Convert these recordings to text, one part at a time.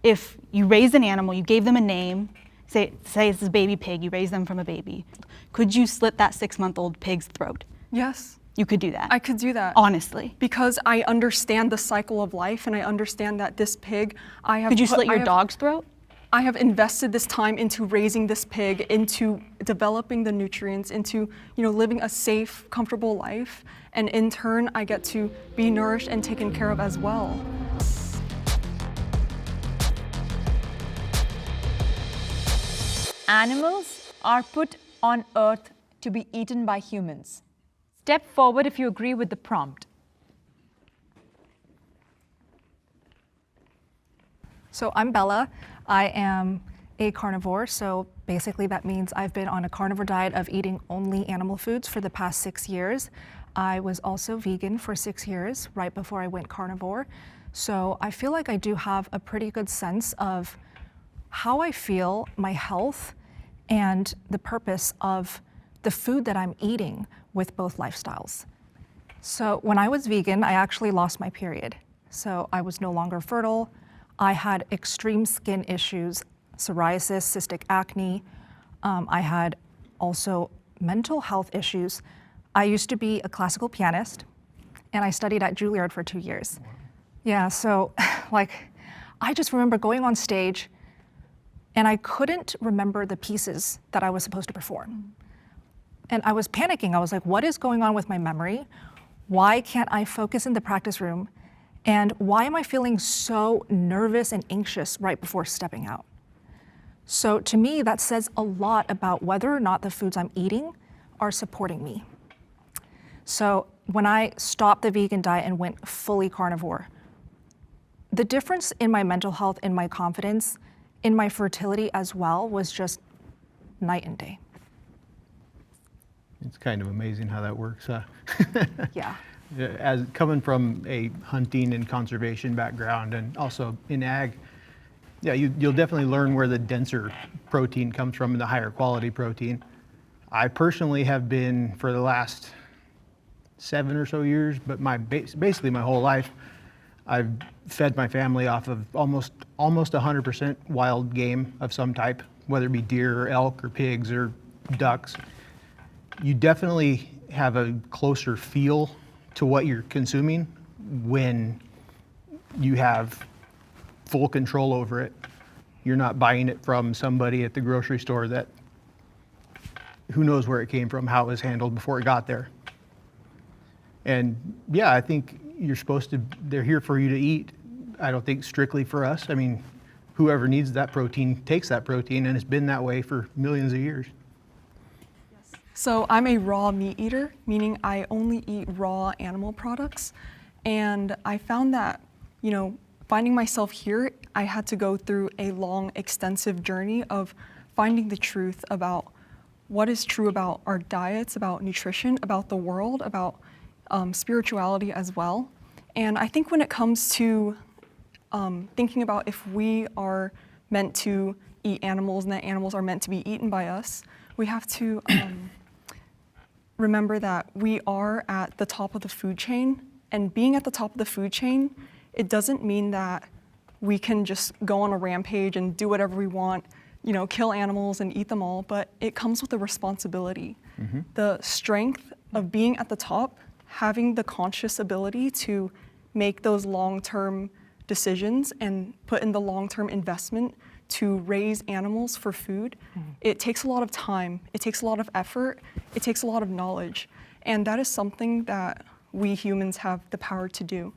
if you raised an animal, you gave them a name, say it's a baby pig, you raised them from a baby, could you slit that 6-month-old pig's throat? Yes. You could do that? I could do that. Honestly? Because I understand the cycle of life, and I understand that this pig, Could you slit your dog's throat? I have invested this time into raising this pig, into developing the nutrients, into living a safe, comfortable life, and in turn, I get to be nourished and taken care of as well. Animals are put on Earth to be eaten by humans. Step forward if you agree with the prompt. So I'm Bella. I am a carnivore, so basically that means I've been on a carnivore diet of eating only animal foods for the past 6 years. I was also vegan for 6 years, right before I went carnivore. So I feel like I do have a pretty good sense of how I feel, my health, and the purpose of the food that I'm eating with both lifestyles. So when I was vegan, I actually lost my period. So I was no longer fertile. I had extreme skin issues, psoriasis, cystic acne. I had also mental health issues. I used to be a classical pianist, and I studied at Juilliard for 2 years. Wow. Yeah, so I just remember going on stage, and I couldn't remember the pieces that I was supposed to perform. And I was panicking. I was like, what is going on with my memory? Why can't I focus in the practice room? And why am I feeling so nervous and anxious right before stepping out? So to me, that says a lot about whether or not the foods I'm eating are supporting me. So when I stopped the vegan diet and went fully carnivore, the difference in my mental health, in my confidence, in my fertility as well was just night and day. It's kind of amazing how that works, huh? Yeah. As coming from a hunting and conservation background and also in ag, yeah, you'll definitely learn where the denser protein comes from and the higher quality protein. I personally have been, for the last 7 or so years, but basically my whole life, I've fed my family off of almost 100% wild game of some type, whether it be deer or elk or pigs or ducks. You definitely have a closer feel to what you're consuming when you have full control over it. You're not buying it from somebody at the grocery store that who knows where it came from, how it was handled before it got there. And yeah, I think they're here for you to eat. I don't think strictly for us. I mean, whoever needs that protein takes that protein, and it's been that way for millions of years. So I'm a raw meat eater, meaning I only eat raw animal products. And I found that, finding myself here, I had to go through a long, extensive journey of finding the truth about what is true about our diets, about nutrition, about the world, about spirituality as well. And I think when it comes to thinking about if we are meant to eat animals and that animals are meant to be eaten by us, we have to remember that we are at the top of the food chain, and being at the top of the food chain, it doesn't mean that we can just go on a rampage and do whatever we want, kill animals and eat them all, but it comes with a responsibility. Mm-hmm. The strength of being at the top, having the conscious ability to make those long-term decisions and put in the long-term investment to raise animals for food, it takes a lot of time, it takes a lot of effort, it takes a lot of knowledge. And that is something that we humans have the power to do.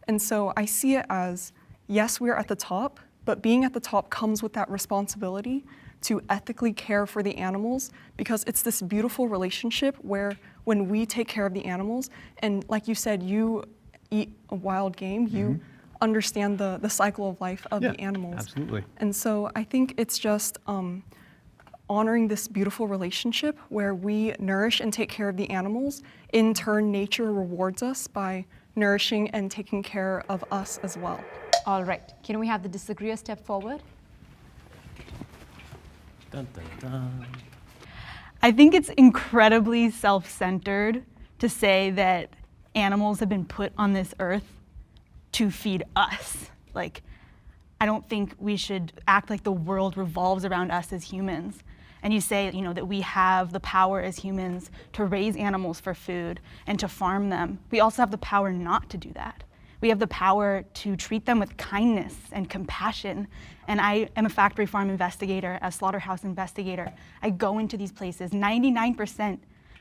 And so I see it as, yes, we're at the top, but being at the top comes with that responsibility to ethically care for the animals, because it's this beautiful relationship where when we take care of the animals, and like you said, you eat a wild game, you understand the cycle of life of the animals. Absolutely. And so I think it's just honoring this beautiful relationship where we nourish and take care of the animals. In turn, nature rewards us by nourishing and taking care of us as well. All right. Can we have the disagreeer step forward? Dun, dun, dun. I think it's incredibly self-centered to say that animals have been put on this earth to feed us. Like, I don't think we should act like the world revolves around us as humans. And you say, that we have the power as humans to raise animals for food and to farm them. We also have the power not to do that. We have the power to treat them with kindness and compassion. And I am a factory farm investigator, a slaughterhouse investigator. I go into these places. 99%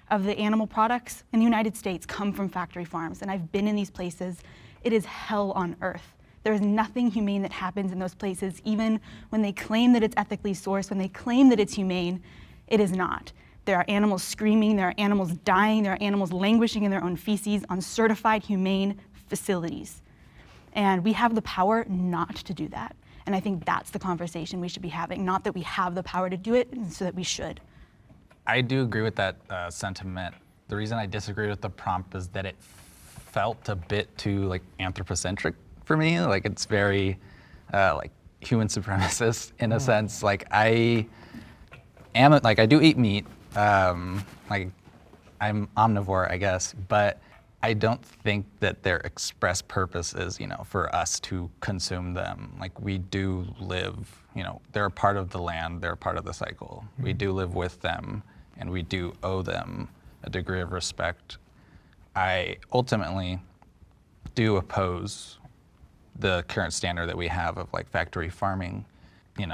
of the animal products in the United States come from factory farms. And I've been in these places. It is hell on earth. There is nothing humane that happens in those places, even when they claim that it's ethically sourced, when they claim that it's humane, it is not. There are animals screaming, there are animals dying, there are animals languishing in their own feces on certified humane facilities. And we have the power not to do that. And I think that's the conversation we should be having, not that we have the power to do it, and so that we should. I do agree with that sentiment. The reason I disagree with the prompt is that it felt a bit too anthropocentric for me. It's very human supremacist in a sense. I do eat meat. I'm omnivore, I guess, but I don't think that their express purpose is, for us to consume them. We do live, they're a part of the land, they're a part of the cycle. We do live with them, and we do owe them a degree of respect. I ultimately do oppose the current standard that we have of factory farming.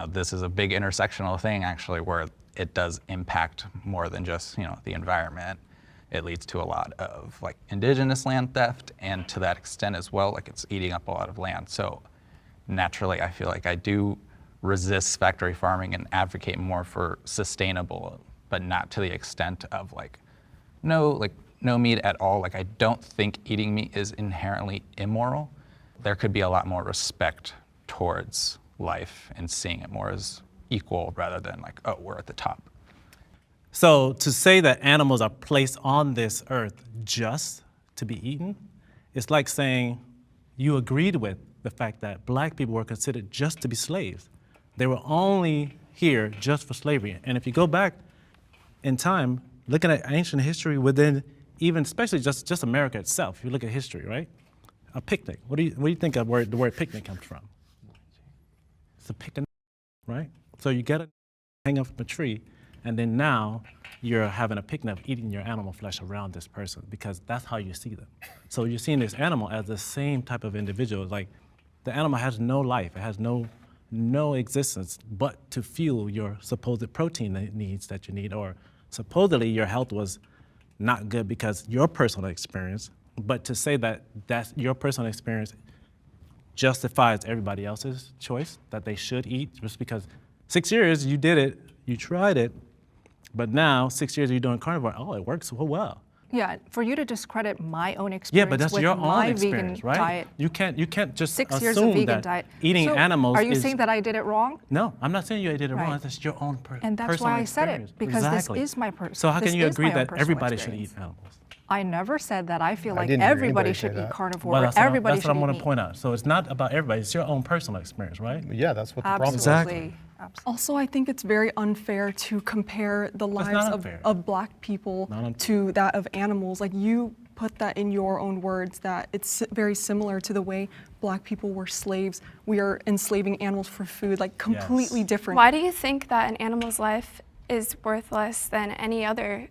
This is a big intersectional thing actually, where it does impact more than just the environment. It leads to a lot of indigenous land theft, and to that extent as well, it's eating up a lot of land. So naturally, I feel like I do resist factory farming and advocate more for sustainable, but not to the extent of no meat at all. I don't think eating meat is inherently immoral. There could be a lot more respect towards life and seeing it more as equal rather than oh, we're at the top. So to say that animals are placed on this earth just to be eaten, it's like saying you agreed with the fact that black people were considered just to be slaves. They were only here just for slavery. And if you go back in time, looking at ancient history within even, especially just America itself, if you look at history, right? A picnic. What do you think of where the word picnic comes from? It's a picnic, right? So you get it, hang up from a tree, and then now you're having a picnic of eating your animal flesh around this person because that's how you see them. So you're seeing this animal as the same type of individual. The animal has no life, it has no existence but to fuel your supposed protein needs that you need, or supposedly your health was not good because your personal experience. But to say that that's your personal experience justifies everybody else's choice that they should eat just because 6 years you did it, you tried it, but now 6 years you're doing carnivore, oh, it works so well. Yeah, for you to discredit my own experience Yeah, but that's with your own my experience, vegan right? diet. You can't just 6 years of assume vegan that diet. eating So animals are you is... saying that I did it wrong? No, I'm not saying you did it wrong. Right. That's your own And that's personal why I said experience. it, because Exactly. this is my personal. So how can you agree that everybody should eat animals? I never said that. I feel like didn't hear everybody anybody should say eat that. carnivore. Well, Everybody that's should what I eat want meat. to point out. So it's not about everybody. It's your own personal experience, right? Yeah, that's what the problem is. Absolutely. Absolutely. Also, I think it's very unfair to compare the lives not of, unfair. of black people Not unfair. to that of animals. You put that in your own words, that it's very similar to the way black people were slaves. We are enslaving animals for food, completely Yes. different. Why do you think that an animal's life is worth less than any other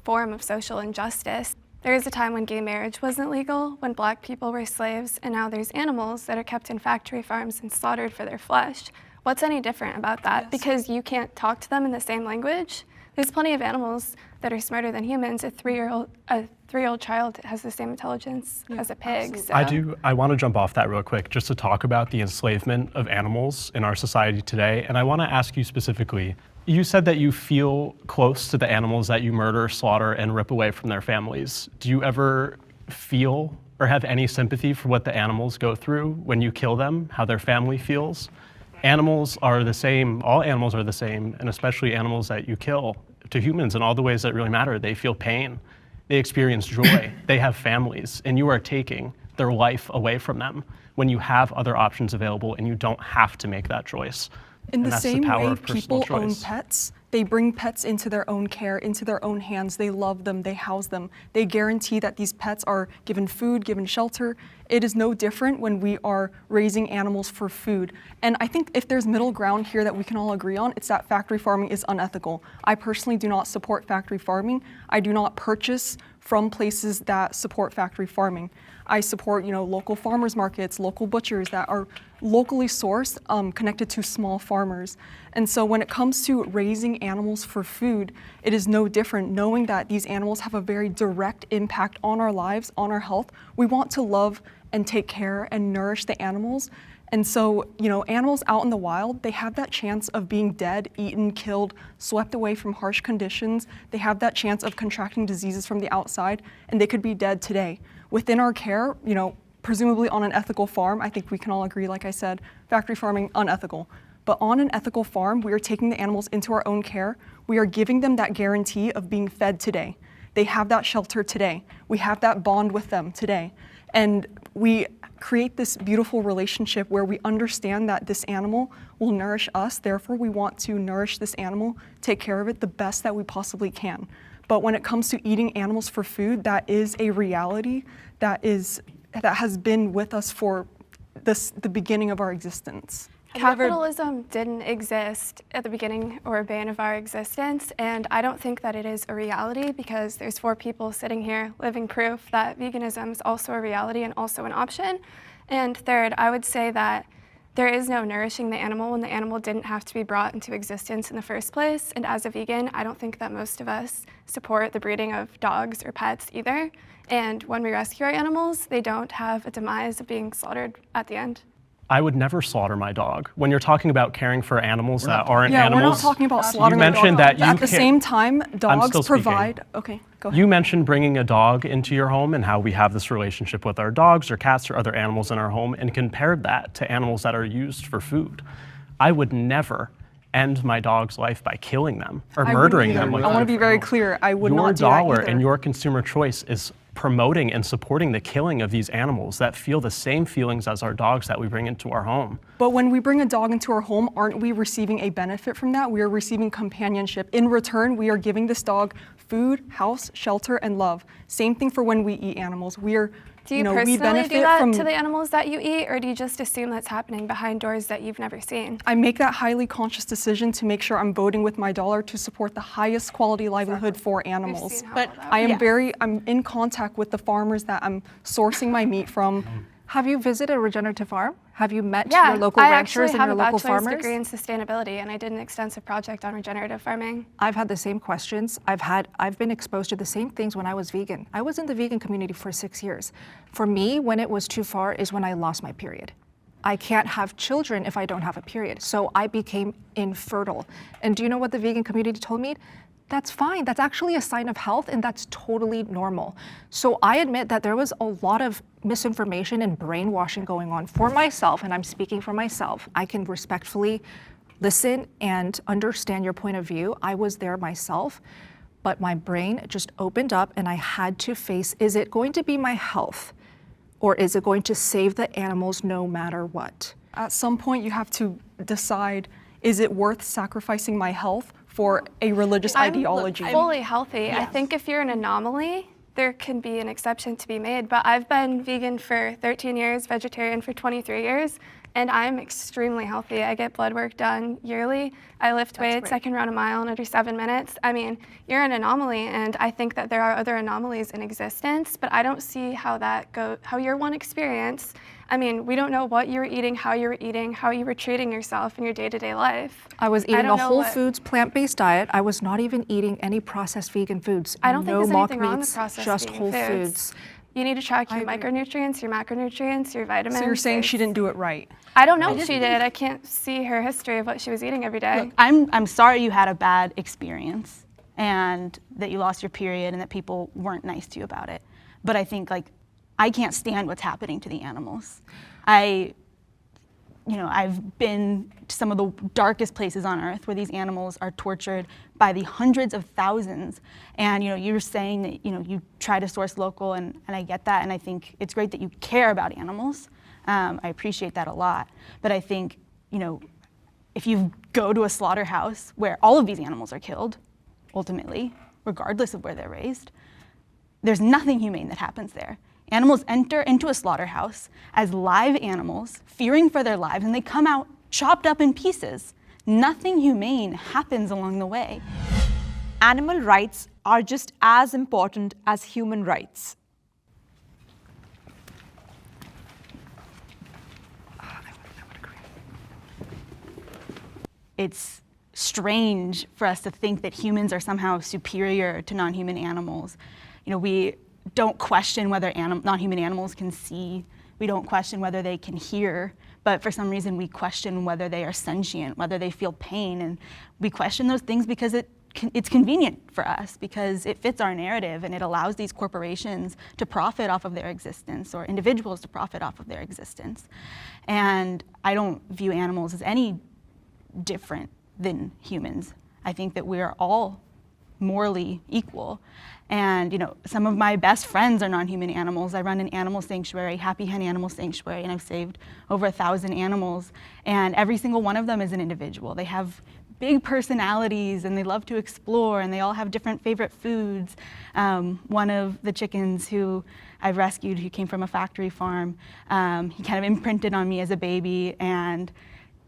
form of social injustice? There was a time when gay marriage wasn't legal, when black people were slaves, and now there's animals that are kept in factory farms and slaughtered for their flesh. What's any different about that? Yes. Because you can't talk to them in the same language? There's plenty of animals that are smarter than humans. A three-year-old child has the same intelligence as a pig. absolutely. So. I want to jump off that real quick just to talk about the enslavement of animals in our society today. And I want to ask you specifically, you said that you feel close to the animals that you murder, slaughter, and rip away from their families. Do you ever feel or have any sympathy for what the animals go through when you kill them, how their family feels? Animals are the same, all animals are the same, and especially animals that you kill. To humans in all the ways that really matter, they feel pain, they experience joy, they have families, and you are taking their life away from them when you have other options available and you don't have to make that choice. In And the that's same power way of personal people own choice. pets, They bring pets into their own care, into their own hands. They love them, they house them. They guarantee that these pets are given food, given shelter. It is no different when we are raising animals for food. And I think if there's middle ground here that we can all agree on, it's that factory farming is unethical. I personally do not support factory farming. I do not purchase from places that support factory farming. I support, local farmers markets, local butchers that are locally sourced, connected to small farmers. And so when it comes to raising animals for food, it is no different knowing that these animals have a very direct impact on our lives, on our health. We want to love and take care and nourish the animals. And so, animals out in the wild, they have that chance of being dead, eaten, killed, swept away from harsh conditions. They have that chance of contracting diseases from the outside, and they could be dead today. Within our care, presumably on an ethical farm, I think we can all agree, like I said, factory farming, unethical. But on an ethical farm, we are taking the animals into our own care. We are giving them that guarantee of being fed today. They have that shelter today. We have that bond with them today. And we create this beautiful relationship where we understand that this animal will nourish us, therefore we want to nourish this animal, take care of it the best that we possibly can. But when it comes to eating animals for food, that is a reality that has been with us for the beginning of our existence. Capitalism didn't exist at the beginning or bane of our existence, and I don't think that it is a reality because there's 4 people sitting here living proof that veganism is also a reality and also an option. And third, I would say that there is no nourishing the animal when the animal didn't have to be brought into existence in the first place. And as a vegan, I don't think that most of us support the breeding of dogs or pets either. And when we rescue our animals, they don't have a demise of being slaughtered at the end. I would never slaughter my dog. When you're talking about caring for animals that aren't animals, we're not talking about slaughtering you mentioned that at the same time, dogs provide. Okay, go ahead. You mentioned bringing a dog into your home and how we have this relationship with our dogs or cats or other animals in our home, and compared that to animals that are used for food. I would never end my dog's life by killing them or murdering them. I want to be very clear. I would not do that Your dollar either. and your consumer choice is promoting and supporting the killing of these animals that feel the same feelings as our dogs that we bring into our home. But when we bring a dog into our home, aren't we receiving a benefit from that? We are receiving companionship. In return, we are giving this dog food, house, shelter, and love. Same thing for when we eat animals. We are, Do you personally do that to the animals that you eat, or do you just assume that's happening behind doors that you've never seen? I make that highly conscious decision to make sure I'm voting with my dollar to support the highest quality livelihood for animals. But I'm in contact with the farmers that I'm sourcing my meat from. Have you visited a regenerative farm? Have you met your local ranchers and your local farmers? I actually have a bachelor's degree in sustainability, and I did an extensive project on regenerative farming. I've had the same questions. I've been exposed to the same things when I was vegan. I was in the vegan community for 6 years. For me, when it was too far is when I lost my period. I can't have children if I don't have a period. So I became infertile. And do you know what the vegan community told me? That's fine. That's actually a sign of health, and that's totally normal. So I admit that there was a lot of misinformation and brainwashing going on for myself, and I'm speaking for myself. I can respectfully listen and understand your point of view. I was there myself, but my brain just opened up, and I had to face, is it going to be my health, or is it going to save the animals no matter what? At some point, you have to decide, is it worth sacrificing my health for a religious ideology? I'm fully healthy. Yes. I think if you're an anomaly, there can be an exception to be made. But I've been vegan for 13 years, vegetarian for 23 years, and I'm extremely healthy. I get blood work done yearly. I lift weights. I can run a mile in under 7 minutes. I mean, you're an anomaly, and I think that there are other anomalies in existence, but I don't see how your one experience, I mean, we don't know what you were eating, how you were treating yourself in your day-to-day life. I was eating a whole foods, plant-based diet. I was not even eating any processed vegan foods. I don't think there's anything wrong with meats, processed just vegan whole foods. You need to track your micronutrients, your macronutrients, your vitamins. So you're saying she didn't do it right? I don't know if she did. I can't see her history of what she was eating every day. Look, I'm sorry you had a bad experience and that you lost your period and that people weren't nice to you about it. But I think I can't stand what's happening to the animals. I've been to some of the darkest places on earth where these animals are tortured by the hundreds of thousands. And you're saying that you try to source local, and I get that, and I think it's great that you care about animals. I appreciate that a lot. But I think if you go to a slaughterhouse where all of these animals are killed, ultimately, regardless of where they're raised, there's nothing humane that happens there. Animals enter into a slaughterhouse as live animals, fearing for their lives, and they come out chopped up in pieces. Nothing humane happens along the way. Animal rights are just as important as human rights. It's strange for us to think that humans are somehow superior to non-human animals. We don't question whether non-human animals can see. We don't question whether they can hear, but for some reason we question whether they are sentient, whether they feel pain, and we question those things because it's convenient for us, because it fits our narrative and it allows these corporations to profit off of their existence, or individuals to profit off of their existence. And I don't view animals as any different than humans. I think that we are all morally equal. And some of my best friends are non-human animals. I run an animal sanctuary, Happy Hen Animal Sanctuary, and I've saved over 1,000 animals. And every single one of them is an individual. They have big personalities and they love to explore, and they all have different favorite foods. One of the chickens who I've rescued, who came from a factory farm, he kind of imprinted on me as a baby, and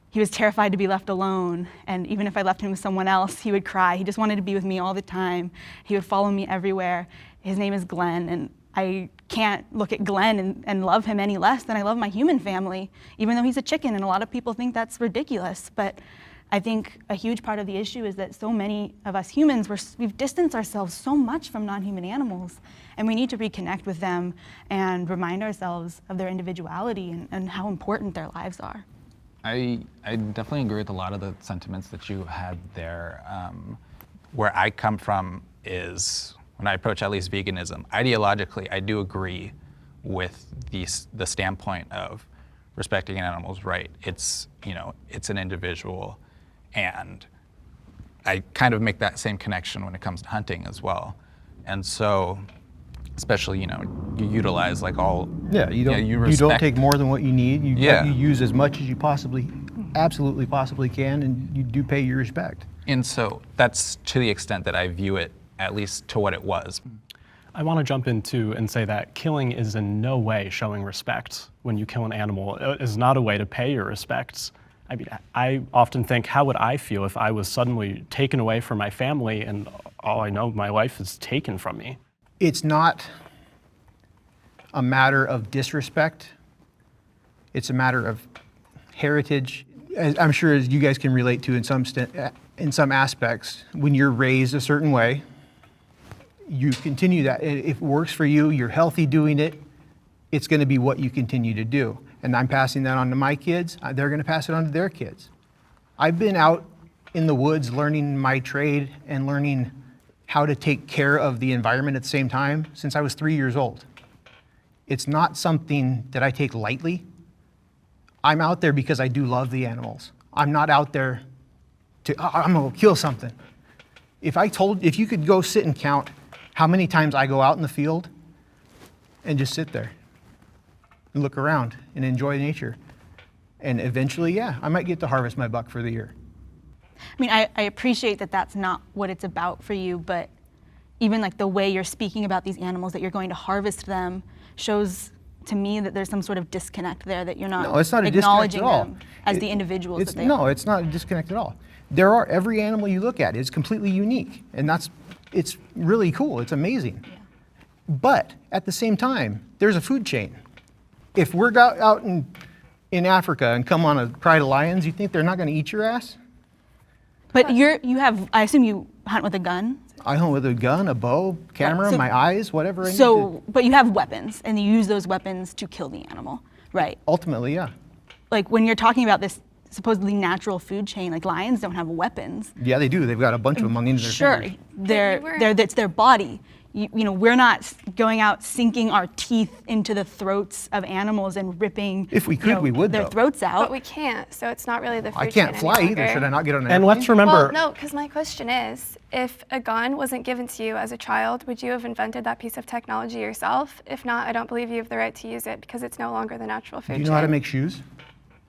he was terrified to be left alone, and even if I left him with someone else, he would cry. He just wanted to be with me all the time. He would follow me everywhere. His name is Glenn, and I can't look at Glenn and love him any less than I love my human family, even though he's a chicken, and a lot of people think that's ridiculous. But I think a huge part of the issue is that so many of us humans, we've distanced ourselves so much from non-human animals, and we need to reconnect with them and remind ourselves of their individuality and how important their lives are. I definitely agree with a lot of the sentiments that you had there. Where I come from is, when I approach at least veganism, ideologically, I do agree with the standpoint of respecting an animal's right. It's an individual, and I kind of make that same connection when it comes to hunting as well. And so, especially, you utilize like all. Yeah, you don't take more than what you need. You use as much as you absolutely possibly can, and you do pay your respect. And so that's to the extent that I view it, at least to what it was. I want to jump into and say that killing is in no way showing respect. When you kill an animal, it is not a way to pay your respects. I mean, I often think, how would I feel if I was suddenly taken away from my family and all I know, my life is taken from me? It's not a matter of disrespect. It's a matter of heritage. As I'm sure as you guys can relate to in some aspects, when you're raised a certain way, you continue that. If it works for you, you're healthy doing it, it's going to be what you continue to do. And I'm passing that on to my kids. They're going to pass it on to their kids. I've been out in the woods learning my trade and learning how to take care of the environment at the same time since I was 3 years old. It's not something that I take lightly. I'm out there because I do love the animals. I'm not out there I'm gonna kill something. If you could go sit and count how many times I go out in the field and just sit there and look around and enjoy nature. And eventually, I might get to harvest my buck for the year. I mean, I appreciate that that's not what it's about for you, but even like the way you're speaking about these animals, that you're going to harvest them, shows to me that there's some sort of disconnect there, that you're not, it's not acknowledging a disconnect at all. them as the individuals that they are. No, it's not a disconnect at all. Every animal you look at is completely unique, and it's really cool, it's amazing. Yeah. But at the same time, there's a food chain. If we're out in Africa and come on a pride of lions, you think they're not gonna eat your ass? But I assume you hunt with a gun? I hunt with a gun, a bow, camera, my eyes, whatever I need to. But you have weapons, and you use those weapons to kill the animal, right? Ultimately, yeah. Like when you're talking about this supposedly natural food chain, like lions don't have weapons. Yeah, they do. They've got a bunch of them on the end of their fingers. It's their body. We're not going out sinking our teeth into the throats of animals and ripping if we could, we would, their throats out. But we can't, so it's not really the food I can't chain fly any either. longer. Should I not get on an And airplane? let's remember. Well, no, because my question is, if a gun wasn't given to you as a child, would you have invented that piece of technology yourself? If not, I don't believe you have the right to use it because it's no longer the natural food chain. Do you know how to make shoes?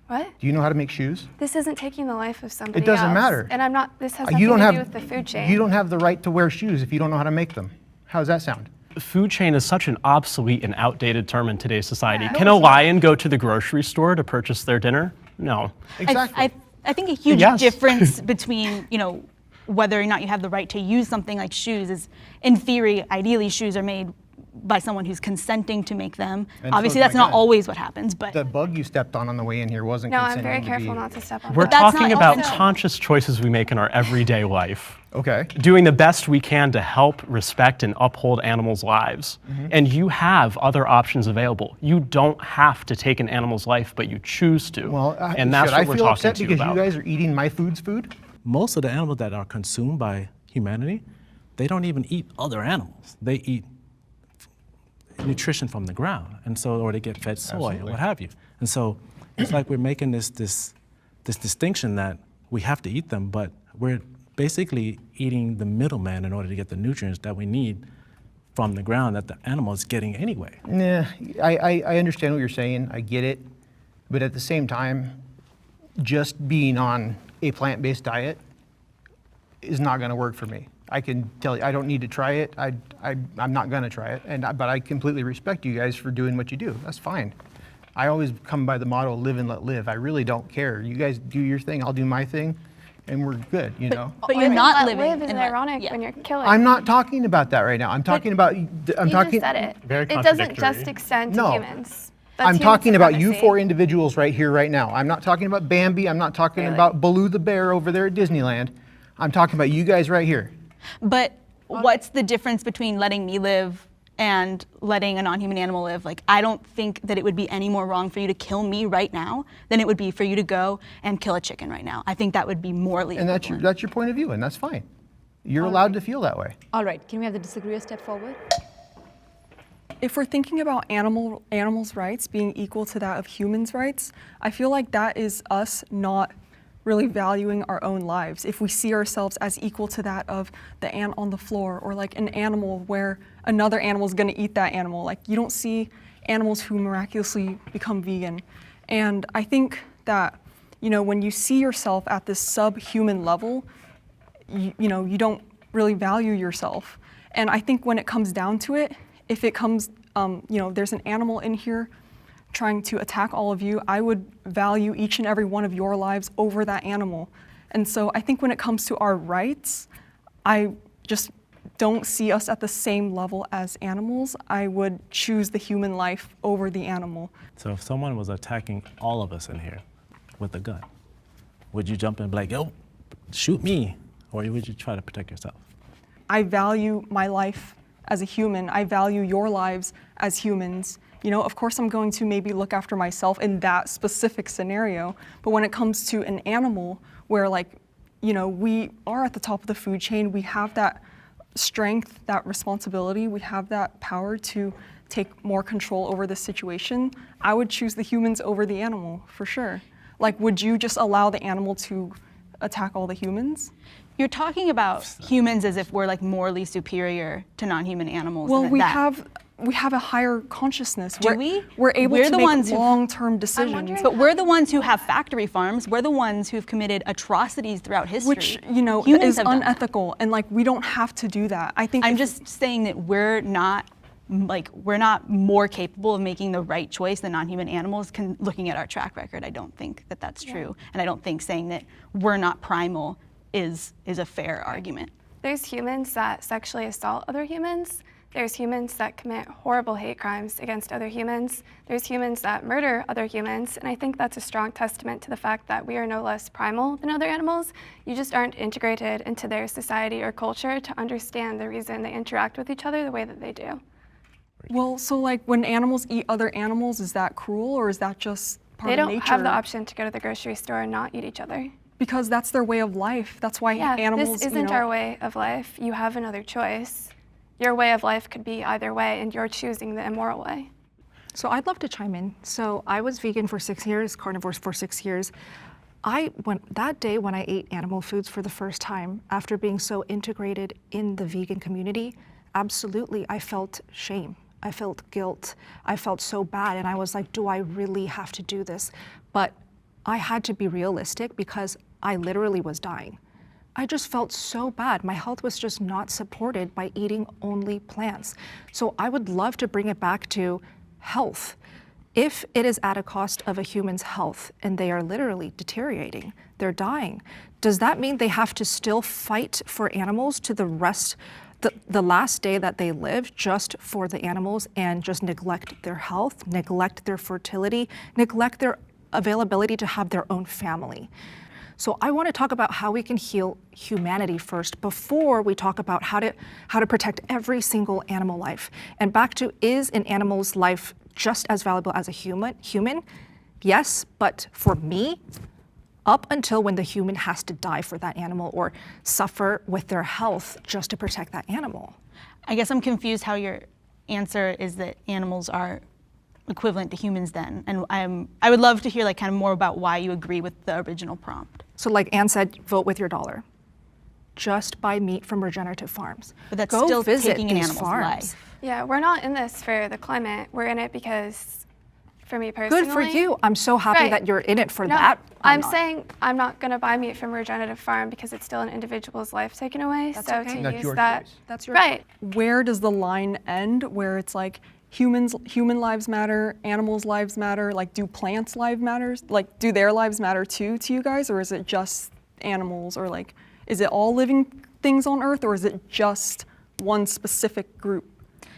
What? Do you know how to make shoes? This isn't taking the life of somebody It doesn't else. matter. And I'm not, this has You nothing don't to have do with the food chain. You don't have the right to wear shoes if you don't know how to make them. How does that sound? Food chain is such an obsolete and outdated term in today's society. Yeah. Can a lion go to the grocery store to purchase their dinner? No. Exactly. I think a huge Yes. difference between, whether or not you have the right to use something like shoes is, in theory, ideally shoes are made by someone who's consenting to make them. And Obviously, so that's my not guy. always what happens, but The bug you stepped on the way in here wasn't No, I'm consenting very to careful be... not to step on We're that. that's talking not about also- conscious choices we make in our everyday life. Okay. Doing the best we can to help, respect, and uphold animals' lives. And you have other options available. You don't have to take an animal's life, but you choose to. Well, and that's should what I we're feel talking upset to you because about. you guys are eating my food's food? Most of the animals that are consumed by humanity, they don't even eat other animals. They eat nutrition from the ground, and so, or they get fed soy Absolutely. or what have you. And so it's like we're making this distinction that we have to eat them, but we're basically eating the middleman in order to get the nutrients that we need from the ground that the animal is getting anyway. Nah, I understand what you're saying. I get it. But at the same time, just being on a plant-based diet is not going to work for me. I can tell you, I don't need to try it. I'm not going to try it. But I completely respect you guys for doing what you do. That's fine. I always come by the motto, live and let live. I really don't care. You guys do your thing, I'll do my thing, and we're good, know? but you're not living. Live is in ironic yeah. when you're killing. I'm not talking about that right now. I'm talking about, You I'm talking. just said it. Very It doesn't contradictory. just extend to No. humans. That's I'm human talking about you supremacy. four individuals right here, right now. I'm not talking about Bambi. I'm not talking Really? about Baloo the bear over there at Disneyland. I'm talking about you guys right here. But what's the difference between letting me live and letting a non-human animal live? Like, I don't think that it would be any more wrong for you to kill me right now than it would be for you to go and kill a chicken right now. I think that would be morally And equivalent. that's your point of view, and that's fine. You're allowed to feel that way. All right, can we have the disagreeer step forward? If we're thinking about animals' rights being equal to that of humans' rights, I feel like that is us not really valuing our own lives. If we see ourselves as equal to that of the ant on the floor, or like an animal where another animal is going to eat that animal. Like, you don't see animals who miraculously become vegan. And I think that, when you see yourself at this subhuman level, you don't really value yourself. And I think when it comes down to it, if it comes, there's an animal in here trying to attack all of you, I would value each and every one of your lives over that animal. And so I think when it comes to our rights, I just don't see us at the same level as animals. I would choose the human life over the animal. So if someone was attacking all of us in here with a gun, would you jump in and be like, yo, shoot me? Or would you try to protect yourself? I value my life as a human. I value your lives as humans. Of course I'm going to maybe look after myself in that specific scenario, but when it comes to an animal where we are at the top of the food chain, we have that strength, that responsibility, we have that power to take more control over the situation, I would choose the humans over the animal, for sure. Like, would you just allow the animal to attack all the humans? You're talking about humans as if we're like morally superior to non-human animals. Well, and we have a higher consciousness. Do we? We're able We're to the make ones who- long-term decisions. But we're the ones who have factory farms. We're the ones who've committed atrocities throughout history. Which, Humans is have done that. unethical, and we don't have to do that. I think I'm just saying that we're not more capable of making the right choice than non-human animals. Looking at our track record, I don't think that that's true, and I don't think saying that we're not primal is a fair argument. There's humans that sexually assault other humans. There's humans that commit horrible hate crimes against other humans. There's humans that murder other humans. And I think that's a strong testament to the fact that we are no less primal than other animals. You just aren't integrated into their society or culture to understand the reason they interact with each other the way that they do. Well, so when animals eat other animals, is that cruel, or is that just part They of don't nature? have the option to go to the grocery store and not eat each other. Because that's their way of life. That's why Yeah, animals, this isn't our way of life. You have another choice. Your way of life could be either way, and you're choosing the immoral way. So I'd love to chime in. So I was vegan for 6 years, carnivore for 6 years. That day when I ate animal foods for the first time, after being so integrated in the vegan community, absolutely, I felt shame. I felt guilt. I felt so bad, and I was like, do I really have to do this? But I had to be realistic because I literally was dying. I just felt so bad. My health was just not supported by eating only plants. So I would love to bring it back to health. If it is at a cost of a human's health and they are literally deteriorating, they're dying, does that mean they have to still fight for animals to the last day that they live just for the animals and just neglect their health, neglect their fertility, neglect their availability to have their own family? So I want to talk about how we can heal humanity first before we talk about how to protect every single animal life. And back to, is an animal's life just as valuable as a human? Yes, but for me, up until when the human has to die for that animal or suffer with their health just to protect that animal. I guess I'm confused how your answer is that animals are equivalent to humans then. And I would love to hear like kind of more about why you agree with the original prompt. So like Anne said, vote with your dollar. Just buy meat from regenerative farms. But that's Go still visit taking an these animal's farms. life. Yeah, we're not in this for the climate. We're in it because, for me personally. Good for you. I'm so happy Right. that you're in it for No, that. I'm not. saying I'm not going to buy meat from a regenerative farm because it's still an individual's life taken away. That's so okay. to That's use your that, choice. That's your right. Where does the line end where it's like human lives matter, animals' lives matter, like do plants' lives matter? Like do their lives matter too to you guys, or is it just animals, or like is it all living things on Earth, or is it just one specific group?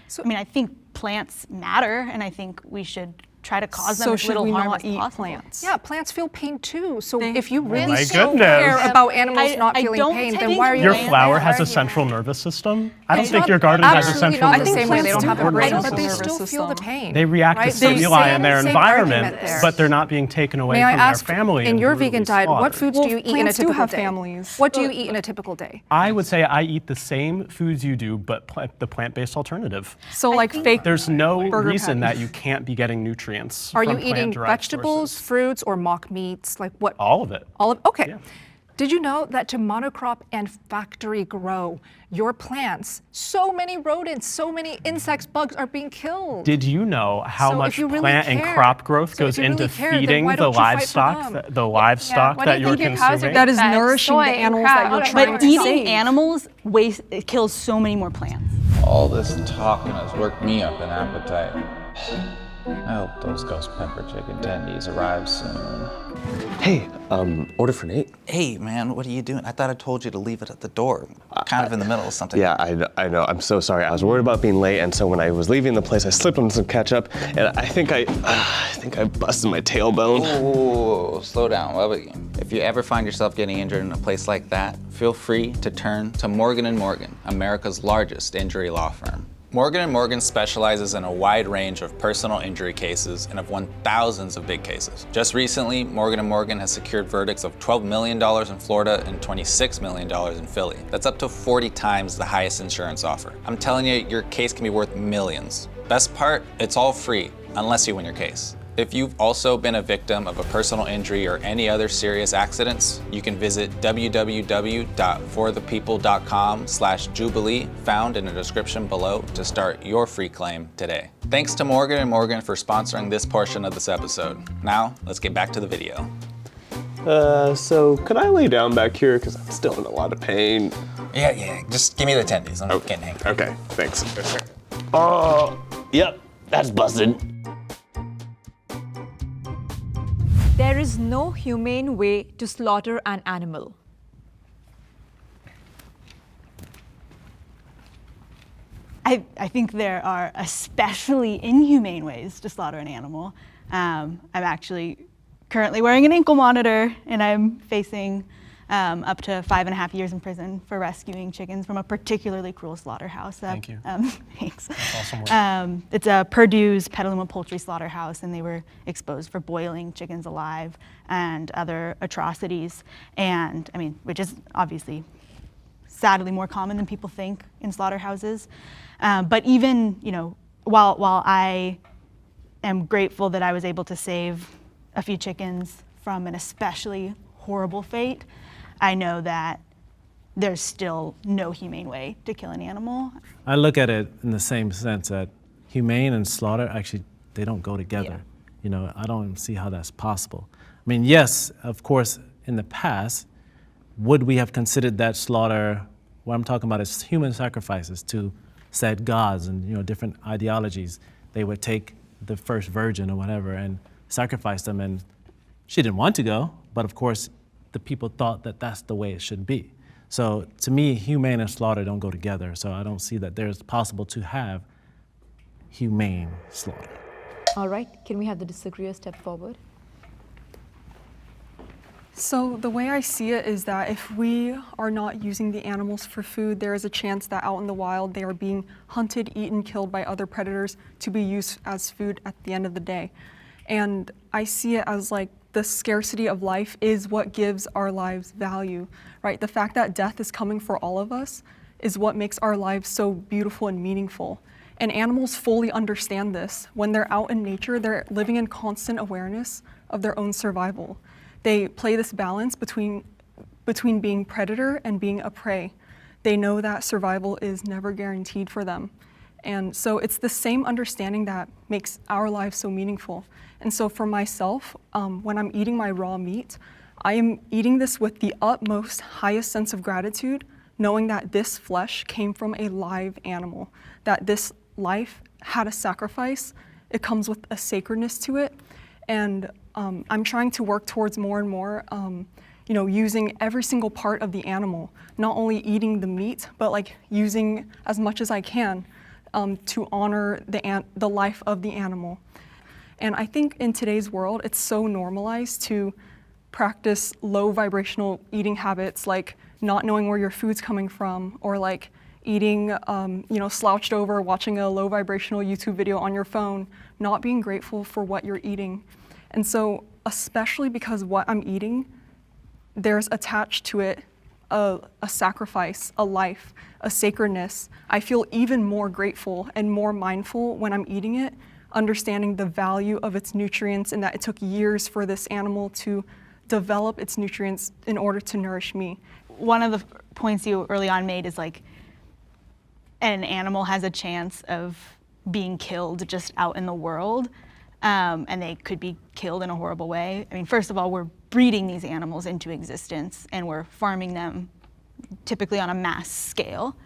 So I mean, I think plants matter, and I think we should try to cause them So as should little we harm not as eat possible. plants? Yeah, plants feel pain too. So They- if you really my so goodness. care about animals not I feeling don't pain, take then why are it you Your Yeah. flower has a Argument. central nervous system. I don't It's think not- your garden has a absolutely central not nervous the same way. They don't system. have a brain, nervous but they system. still feel the pain. They react right? to stimuli in their Same environment, argument there. but they're not being taken away May I from ask, their family. in and your brutally vegan diet, what slaughtered. foods Well, do you eat in a plants do typical have day? families. What do you eat in a typical day? I would say I eat the same foods you do, but the plant-based alternative. So like fake. There's no Burger reason that patties. you can't be getting nutrients Are from you eating plant-derived vegetables, sources. fruits, or mock meats? Like what? All of it. All of okay. Yeah. Did you know that to monocrop and factory grow your plants, so many rodents, so many insects, bugs are being killed? Did you know how So much if you really plant and care- crop growth so if goes you really into care, then feeding why the don't you fight for livestock, them? the livestock What do that you you're think your cows are consuming? That is fed? nourishing Soy the and animals crap. that you're Okay. trying But to eating save. animals it kills so many more plants. All this talking has worked me up an appetite. I hope those ghost pepper chicken tendies arrive soon. Hey, order for Nate. Hey, man, what are you doing? I thought I told you to leave it at the door. Kind of in the middle of something. Yeah, I know. I'm so sorry. I was worried about being late, and so when I was leaving the place, I slipped on some ketchup, and I think I busted my tailbone. Ooh, slow down, Bubba. If you ever find yourself getting injured in a place like that, feel free to turn to Morgan & Morgan, America's largest injury law firm. Morgan & Morgan specializes in a wide range of personal injury cases and have won thousands of big cases. Just recently, Morgan & Morgan has secured verdicts of $12 million in Florida and $26 million in Philly. That's up to 40 times the highest insurance offer. I'm telling you, your case can be worth millions. Best part, it's all free, unless you win your case. If you've also been a victim of a personal injury or any other serious accidents, you can visit www.forthepeople.com/Jubilee, found in the description below, to start your free claim today. Thanks to Morgan & Morgan for sponsoring this portion of this episode. Now, let's get back to the video. So could I lay down back here? Because I'm still in a lot of pain. Yeah, just give me the tendies. I'm getting angry. Okay, thanks. Oh, yep, that's busted. There is no humane way to slaughter an animal. I think there are especially inhumane ways to slaughter an animal. I'm actually currently wearing an ankle monitor, and I'm facing up to 5.5 years in prison for rescuing chickens from a particularly cruel slaughterhouse. Thank you. Thanks. That's awesome work. It's a Purdue's Petaluma Poultry Slaughterhouse, and they were exposed for boiling chickens alive and other atrocities, and I mean, which is obviously sadly more common than people think in slaughterhouses. But even, while I am grateful that I was able to save a few chickens from an especially horrible fate, I know that there's still no humane way to kill an animal. I look at it in the same sense that humane and slaughter, actually, they don't go together. I don't see how that's possible. I mean, yes, of course, in the past, would we have considered that slaughter, what I'm talking about is human sacrifices to said gods and different ideologies. They would take the first virgin or whatever and sacrifice them, and she didn't want to go, but of course the people thought that that's the way it should be. So to me, humane and slaughter don't go together, so I don't see that there's possible to have humane slaughter. All right, can we have the disagreeer step forward? So the way I see it is that if we are not using the animals for food, there is a chance that out in the wild they are being hunted, eaten, killed by other predators to be used as food at the end of the day. And I see it as like the scarcity of life is what gives our lives value, right? The fact that death is coming for all of us is what makes our lives so beautiful and meaningful. And animals fully understand this. When they're out in nature, they're living in constant awareness of their own survival. They play this balance between being predator and being a prey. They know that survival is never guaranteed for them. And so it's the same understanding that makes our lives so meaningful. And so for myself, when I'm eating my raw meat, I am eating this with the utmost, highest sense of gratitude, knowing that this flesh came from a live animal, that this life had a sacrifice. It comes with a sacredness to it. And I'm trying to work towards more and more, using every single part of the animal, not only eating the meat, but like using as much as I can to honor the life of the animal. And I think in today's world, it's so normalized to practice low vibrational eating habits, like not knowing where your food's coming from, or like eating, slouched over, watching a low vibrational YouTube video on your phone, not being grateful for what you're eating. And so, especially because what I'm eating, there's attached to it a sacrifice, a life, a sacredness. I feel even more grateful and more mindful when I'm eating it, understanding the value of its nutrients and that it took years for this animal to develop its nutrients in order to nourish me. One of the points you early on made is like, an animal has a chance of being killed just out in the world, and they could be killed in a horrible way. I mean, first of all, we're breeding these animals into existence, and we're farming them typically on a mass scale.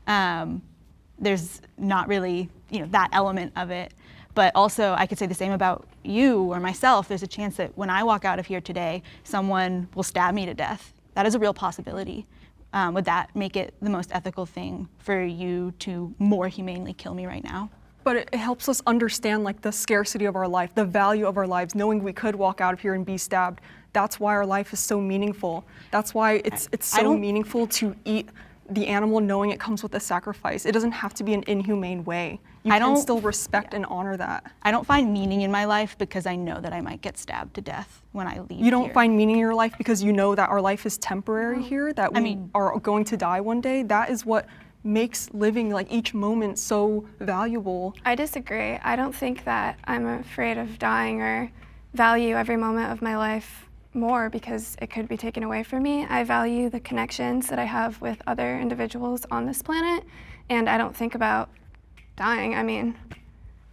There's not really, that element of it. But also, I could say the same about you or myself. There's a chance that when I walk out of here today, someone will stab me to death. That is a real possibility. Would that make it the most ethical thing for you to more humanely kill me right now? But it helps us understand like the scarcity of our life, the value of our lives, knowing we could walk out of here and be stabbed. That's why our life is so meaningful. That's why it's so meaningful to eat the animal knowing it comes with a sacrifice. It doesn't have to be an inhumane way. You can still respect and honor that. I don't find meaning in my life because I know that I might get stabbed to death when I leave You don't here. find meaning in your life because you know that our life is temporary here, that we are going to die one day. That is what makes living like each moment so valuable. I disagree. I don't think that I'm afraid of dying or value every moment of my life more because it could be taken away from me. I value the connections that I have with other individuals on this planet, and I don't think about dying. I mean,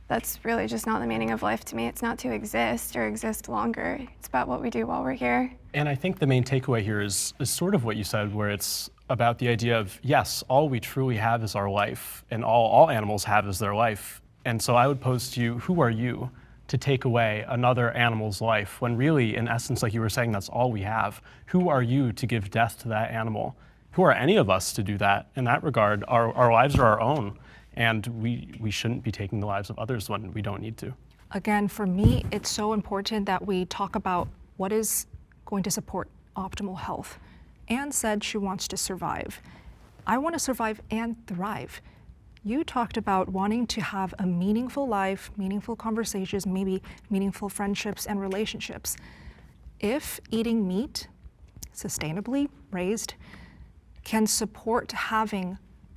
that's really just not the meaning of life to me. It's not to exist or exist longer. It's about what we do while we're here. And I think the main takeaway here is sort of what you said, where it's about the idea of, yes, all we truly have is our life, and all animals have is their life. And so I would pose to you, who are you to take away another animal's life, when really, in essence, like you were saying, that's all we have? Who are you to give death to that animal? Who are any of us to do that? In that regard, our lives are our own, and we shouldn't be taking the lives of others when we don't need to. Again, for me, it's so important that we talk about what is going to support optimal health. Anne said she wants to survive. I want to survive and thrive. You talked about wanting to have a meaningful life, meaningful conversations, maybe meaningful friendships and relationships. If eating meat, sustainably raised, can support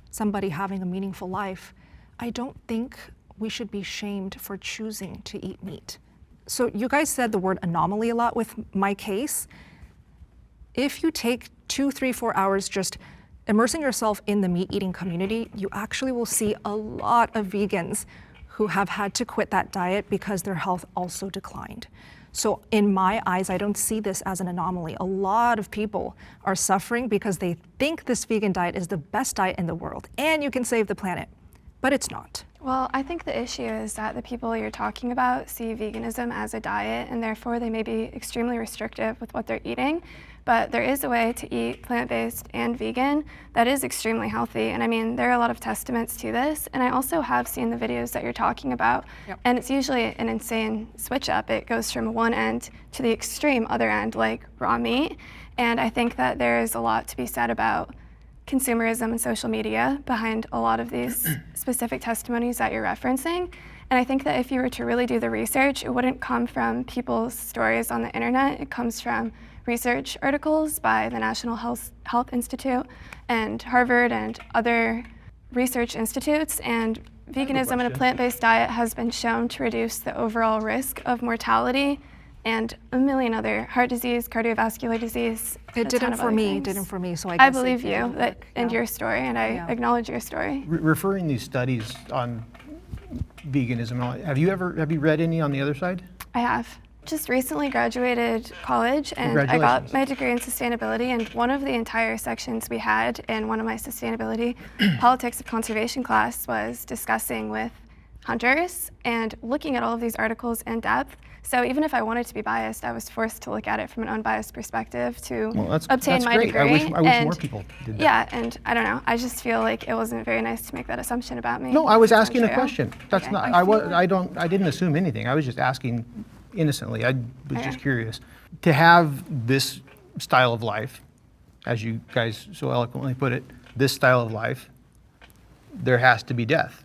somebody having a meaningful life, I don't think we should be shamed for choosing to eat meat. So you guys said the word anomaly a lot with my case. If you take 2, 3, 4 hours just immersing yourself in the meat-eating community, you actually will see a lot of vegans who have had to quit that diet because their health also declined. So in my eyes, I don't see this as an anomaly. A lot of people are suffering because they think this vegan diet is the best diet in the world and you can save the planet, but it's not. Well, I think the issue is that the people you're talking about see veganism as a diet, and therefore they may be extremely restrictive with what they're eating. But there is a way to eat plant-based and vegan that is extremely healthy. And I mean, there are a lot of testaments to this. And I also have seen the videos that you're talking about. Yep. And it's usually an insane switch up. It goes from one end to the extreme other end, like raw meat. And I think that there is a lot to be said about consumerism and social media behind a lot of these specific testimonies that you're referencing. And I think that if you were to really do the research, it wouldn't come from people's stories on the internet. It comes from research articles by the National Health Institute and Harvard and other research institutes. And veganism and a plant-based diet has been shown to reduce the overall risk of mortality and a million other heart disease, cardiovascular disease. It didn't for me, so I believe you and your story, and I acknowledge your story. Referring these studies on veganism, have you read any on the other side? I have. Just recently graduated college, and I got my degree in sustainability, and one of the entire sections we had in one of my sustainability politics of conservation class was discussing with hunters and looking at all of these articles in depth. So even if I wanted to be biased, I was forced to look at it from an unbiased perspective to obtain my degree. I wish more people did that. Yeah, and I don't know. I just feel like it wasn't very nice to make that assumption about me. No, I was asking a question. That's Okay. not. I didn't assume anything. I was just asking innocently. I was just curious. To have this style of life, as you guys so eloquently put it, this style of life, there has to be death.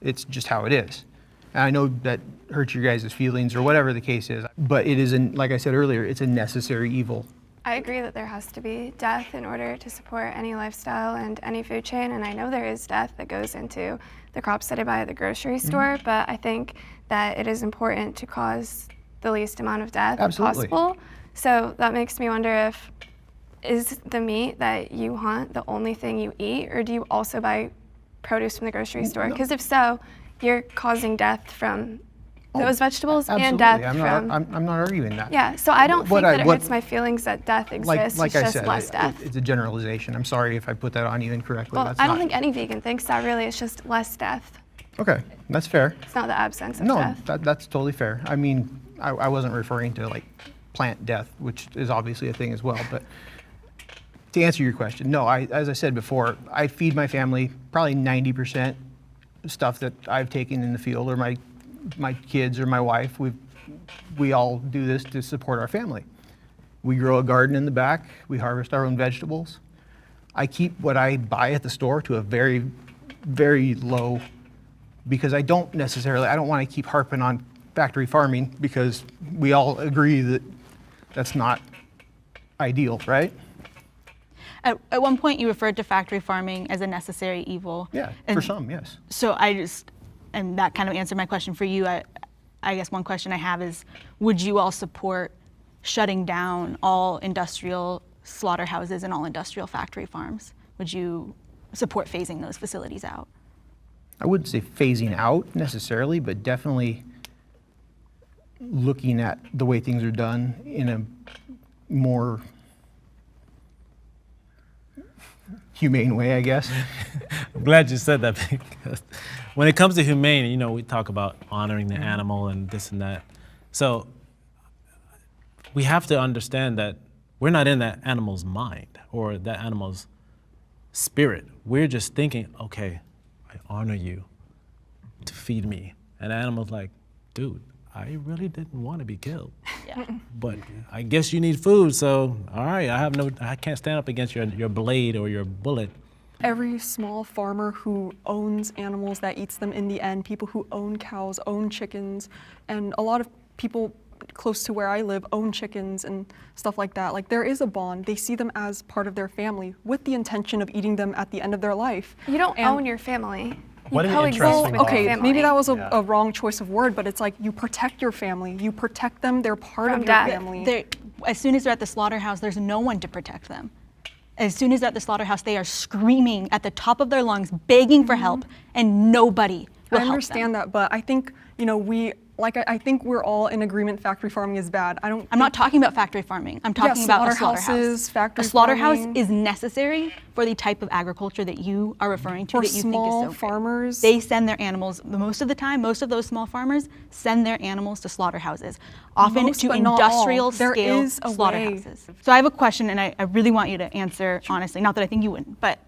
It's just how it is. And I know that hurts your guys' feelings or whatever the case is, but it is, like I said earlier, it's a necessary evil. I agree that there has to be death in order to support any lifestyle and any food chain, and I know there is death that goes into the crops that I buy at the grocery store, but I think that it is important to cause the least amount of death possible. So that makes me wonder is the meat that you hunt the only thing you eat, or do you also buy produce from the grocery store? Because if so, you're causing death from those vegetables and death from... I'm not arguing that. Yeah, so I don't think that it hurts my feelings that death exists, like it's I just said, less death. It's a generalization. I'm sorry if I put that on you incorrectly. Well, I don't think any vegan thinks that really, it's just less death. Okay, that's fair. It's not the absence of No, death. that's totally fair. I mean, I wasn't referring to like plant death, which is obviously a thing as well, but to answer your question, no, as I said before, I feed my family probably 90% stuff that I've taken in the field, or my kids or my wife. We all do this to support our family. We grow a garden in the back. We harvest our own vegetables. I keep what I buy at the store to a very, very low, because I don't want to keep harping on factory farming, because we all agree that that's not ideal, right? At one point, you referred to factory farming as a necessary evil. Yeah, and for some, yes. So and that kind of answered my question for you. I guess one question I have is, would you all support shutting down all industrial slaughterhouses and all industrial factory farms? Would you support phasing those facilities out? I wouldn't say phasing out necessarily, but definitely looking at the way things are done in a more humane way, I guess. I'm glad you said that, because when it comes to humane, we talk about honoring the animal and this and that. So we have to understand that we're not in that animal's mind or that animal's spirit. We're just thinking, okay, I honor you to feed me. And the animal's like, dude, I really didn't want to be killed. Yeah. But I guess you need food, so all right, I can't stand up against your blade or your bullet. Every small farmer who owns animals that eats them in the end, people who own cows, own chickens, and a lot of people close to where I live own chickens and stuff like that. Like, there is a bond. They see them as part of their family with the intention of eating them at the end of their life. You don't own your family. What an coexist interesting with thought. your Okay, family. maybe that was a wrong choice of word, but it's like you protect your family. You protect them. They're part From of your death. family. As soon as they're at the slaughterhouse, there's no one to protect them. As soon as they're at the slaughterhouse, they are screaming at the top of their lungs, begging for help, and nobody will I help understand them. that, but I think we like I think we're all in agreement factory farming is bad. I'm not talking about factory farming. I'm talking about a slaughterhouses, slaughterhouse. factory A slaughterhouse farming. is necessary for the type of agriculture that you are referring to For that you think is small so great. farmers. They send their animals, most of the time, most of those small farmers send their animals to slaughterhouses, often Most, to but not all. industrial There scale is a way. slaughterhouses. So I have a question, and I really want you to answer honestly, not that I think you wouldn't, but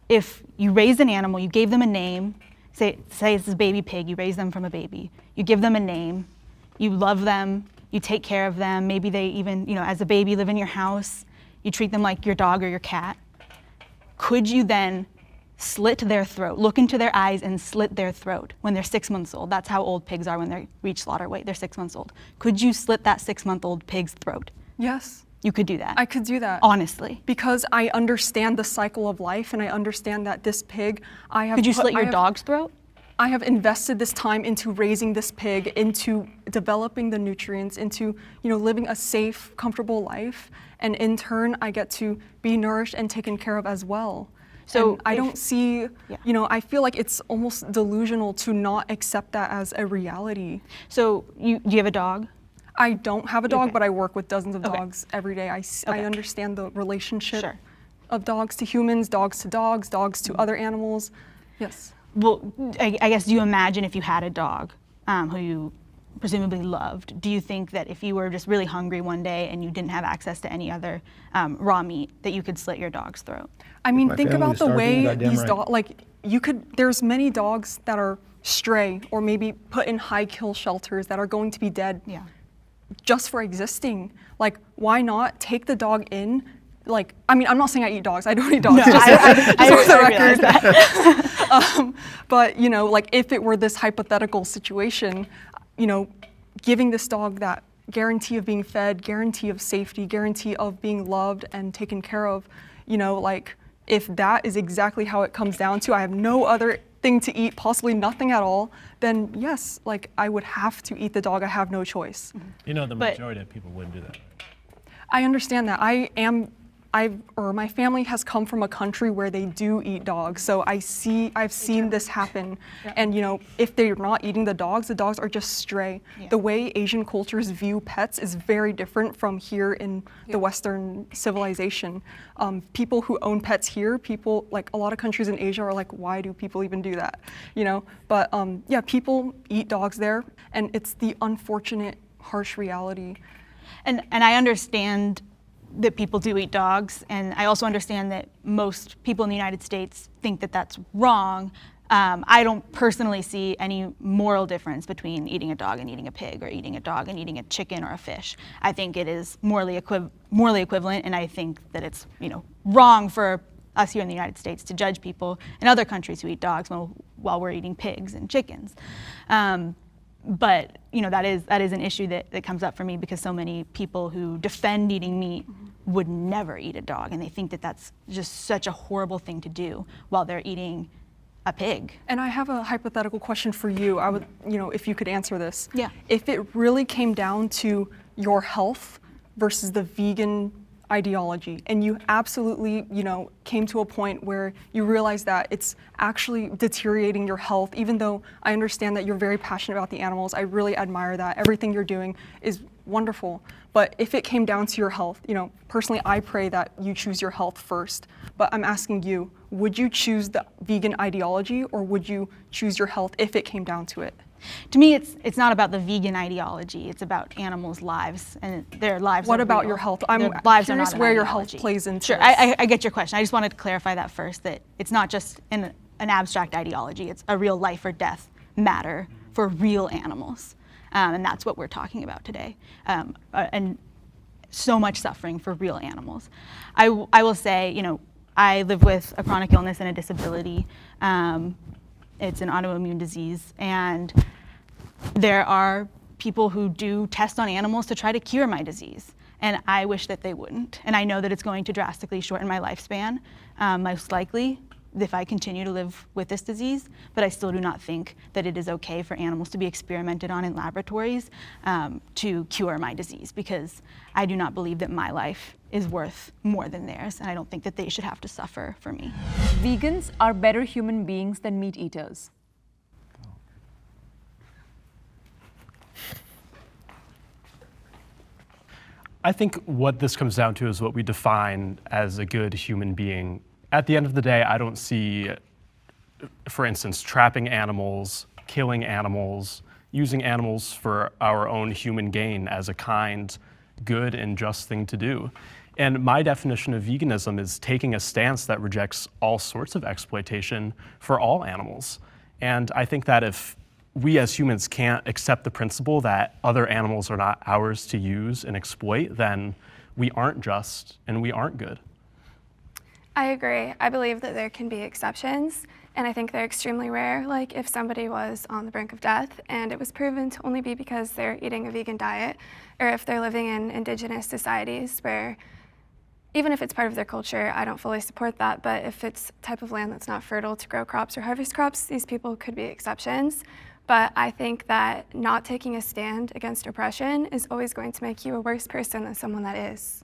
if you raised an animal, you gave them a name, say it's a baby pig, you raise them from a baby, you give them a name, you love them, you take care of them, maybe they even, as a baby live in your house, you treat them like your dog or your cat. Could you then slit their throat, look into their eyes and slit their throat when they're 6 months old? That's how old pigs are when they reach slaughter weight, they're 6 months old. Could you slit that 6-month-old pig's throat? Yes. You could do that. I could do that. Honestly. Because I understand the cycle of life, and I understand that this pig, Could you slit your dog's throat? I have invested this time into raising this pig, into developing the nutrients, into living a safe, comfortable life, and in turn, I get to be nourished and taken care of as well. So and I don't see, I feel like it's almost delusional to not accept that as a reality. So do you have a dog? I don't have a dog, Okay. but I work with dozens of dogs every day. I understand the relationship of dogs to humans, dogs to other animals. Yes. Well, I guess, do you imagine if you had a dog who you presumably loved, do you think that if you were just really hungry one day and you didn't have access to any other raw meat, that you could slit your dog's throat? I mean, My think family about was the starving, way goddamn these right. dogs, there's many dogs that are stray or maybe put in high kill shelters that are going to be dead just for existing. Like, why not take the dog in? Like, I mean, I'm not saying I eat dogs. I don't eat dogs. No, just I realize that. But, like if it were this hypothetical situation, giving this dog that guarantee of being fed, guarantee of safety, guarantee of being loved and taken care of, like if that is exactly how it comes down to, I have no other thing to eat, possibly nothing at all, then yes, like I would have to eat the dog. I have no choice. The majority of people wouldn't do that. I understand that. My family has come from a country where they do eat dogs, so I've seen this happen. And if they're not eating the dogs are just stray. The way Asian cultures view pets is very different from here in the Western civilization. People who own pets here, like a lot of countries in Asia are like, why do people even do that? But people eat dogs there, and it's the unfortunate, harsh reality. And I understand that people do eat dogs, and I also understand that most people in the United States think that that's wrong. I don't personally see any moral difference between eating a dog and eating a pig, or eating a dog and eating a chicken or a fish. I think it is morally equivalent, and I think that it's wrong for us here in the United States to judge people in other countries who eat dogs while we're eating pigs and chickens. But that is an issue that comes up for me, because so many people who defend eating meat would never eat a dog, and they think that that's just such a horrible thing to do while they're eating a pig. And I have a hypothetical question for you. I would, if you could answer this. Yeah. If it really came down to your health versus the vegan ideology, and you absolutely, came to a point where you realize that it's actually deteriorating your health, even though I understand that you're very passionate about the animals. I really admire that. Everything you're doing is wonderful. But if it came down to your health, personally, I pray that you choose your health first. But I'm asking you, would you choose the vegan ideology, or would you choose your health if it came down to it? To me, it's not about the vegan ideology. It's about animals' lives, and their lives. What are about real. your health? Their I'm lives are curious not an where your ideology. health plays into Sure, this. I get your question. I just wanted to clarify that first, that it's not just an abstract ideology. It's a real life or death matter for real animals, and that's what we're talking about today. And so much suffering for real animals. I will say, I live with a chronic illness and a disability. It's an autoimmune disease, and there are people who do test on animals to try to cure my disease, and I wish that they wouldn't. And I know that it's going to drastically shorten my lifespan, most likely, if I continue to live with this disease, but I still do not think that it is okay for animals to be experimented on in laboratories to cure my disease, because I do not believe that my life is worth more than theirs, and I don't think that they should have to suffer for me. Vegans are better human beings than meat eaters. I think what this comes down to is what we define as a good human being. At the end of the day, I don't see, for instance, trapping animals, killing animals, using animals for our own human gain as a kind, good, and just thing to do. And my definition of veganism is taking a stance that rejects all sorts of exploitation for all animals. And I think that if we as humans can't accept the principle that other animals are not ours to use and exploit, then we aren't just and we aren't good. I agree. I believe that there can be exceptions, and I think they're extremely rare. Like if somebody was on the brink of death and it was proven to only be because they're eating a vegan diet, or if they're living in indigenous societies where, even if it's part of their culture, I don't fully support that, but if it's a type of land that's not fertile to grow crops or harvest crops, these people could be exceptions. But I think that not taking a stand against oppression is always going to make you a worse person than someone that is.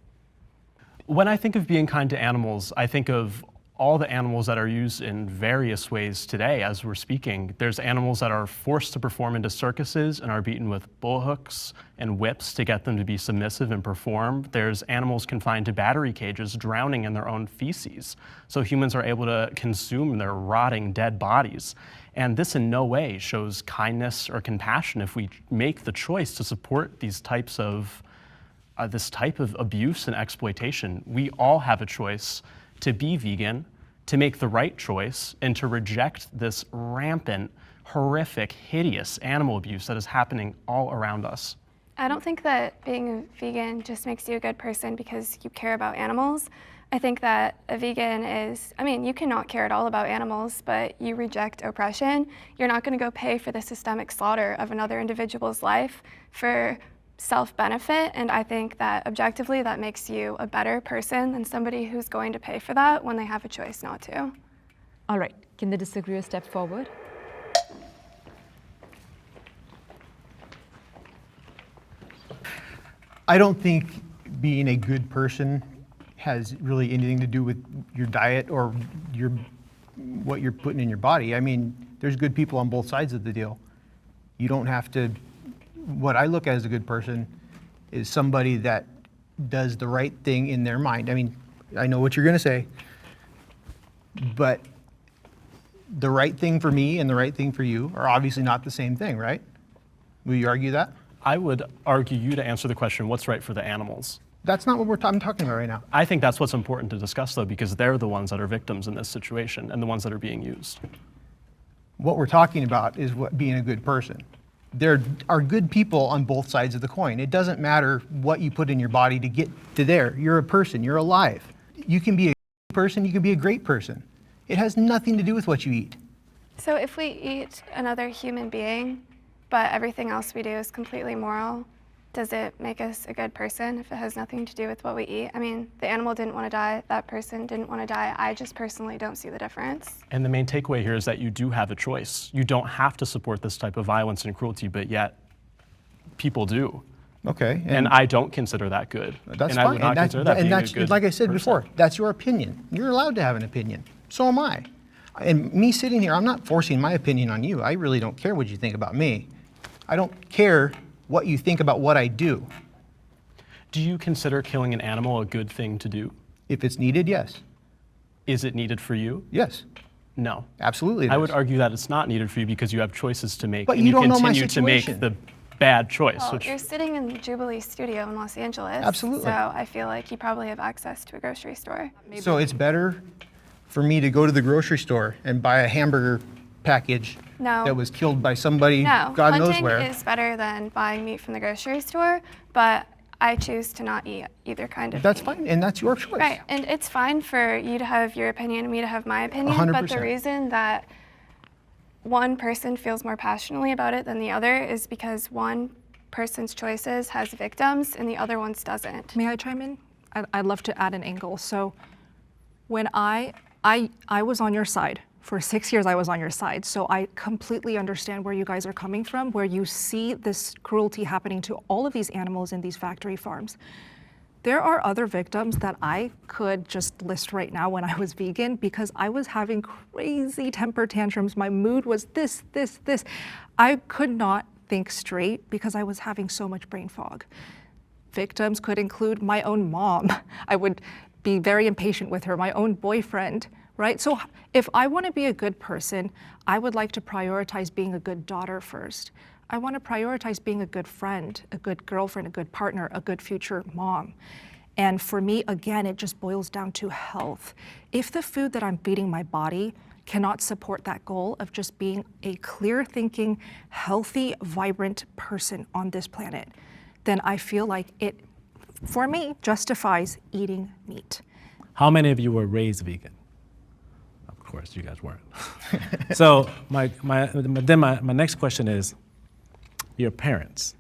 When I think of being kind to animals, I think of all the animals that are used in various ways today as we're speaking. There's animals that are forced to perform into circuses and are beaten with bullhooks and whips to get them to be submissive and perform. There's animals confined to battery cages drowning in their own feces, so humans are able to consume their rotting dead bodies. And this in no way shows kindness or compassion if we make the choice to support these types of this type of abuse and exploitation. We all have a choice to be vegan, to make the right choice, and to reject this rampant, horrific, hideous animal abuse that is happening all around us. I don't think that being a vegan just makes you a good person because you care about animals. I think that a vegan is, you cannot care at all about animals, but you reject oppression. You're not going to go pay for the systemic slaughter of another individual's life for self-benefit, and I think that objectively that makes you a better person than somebody who's going to pay for that when they have a choice not to. All right, can the disagreeer step forward? I don't think being a good person has really anything to do with your diet or what you're putting in your body. There's good people on both sides of the deal. You don't have to. What I look at as a good person is somebody that does the right thing in their mind. I know what you're going to say, but the right thing for me and the right thing for you are obviously not the same thing, right? Will you argue that? I would argue you to answer the question, what's right for the animals? That's not what I'm talking about right now. I think that's what's important to discuss, though, because they're the ones that are victims in this situation and the ones that are being used. What we're talking about is being a good person. There are good people on both sides of the coin. It doesn't matter what you put in your body to get to there. You're a person, you're alive. You can be a person, you can be a great person. It has nothing to do with what you eat. So if we eat another human being, but everything else we do is completely moral, does it make us a good person if it has nothing to do with what we eat? The animal didn't want to die, that person didn't want to die. I just personally don't see the difference. And the main takeaway here is that you do have a choice. You don't have to support this type of violence and cruelty, but yet people do. Okay. And I don't consider that good. That's and fine. I would not consider that being a good like I said person. before, that's your opinion. You're allowed to have an opinion. So am I. And me sitting here, I'm not forcing my opinion on you. I really don't care what you think about me. I don't care what you think about what I do. Do you consider killing an animal a good thing to do? If it's needed, yes. Is it needed for you? Yes. No. Absolutely. I would argue that it's not needed for you because you have choices to make, But and you don't know my continue to make situation. the bad choice. Well, Which you're sitting in the Jubilee studio in Los Angeles. Absolutely. So I feel like you probably have access to a grocery store. So it's better for me to go to the grocery store and buy a hamburger package No. that was killed by somebody No, God knows hunting where. is better than buying meat from the grocery store, but I choose to not eat either kind of That's meat. fine, and that's your choice. Right, and it's fine for you to have your opinion and me to have my opinion, 100%. but the reason that one person feels more passionately about it than the other is because one person's choices has victims and the other one's doesn't. May I chime in? I'd love to add an angle. So when I was on your side. For 6 years, I was on your side. So I completely understand where you guys are coming from, where you see this cruelty happening to all of these animals in these factory farms. There are other victims that I could just list right now when I was vegan because I was having crazy temper tantrums. My mood was this. I could not think straight because I was having so much brain fog. victims could include my own mom. I would be very impatient with her, my own boyfriend, right? So if I want to be a good person, I would like to prioritize being a good daughter first. I want to prioritize being a good friend, a good girlfriend, a good partner, a good future mom. And for me, again, it just boils down to health. If the food that I'm feeding my body cannot support that goal of just being a clear-thinking, healthy, vibrant person on this planet, then I feel like it, for me, justifies eating meat. How many of you were raised vegan? Of course, you guys weren't. So my next question is, your parents.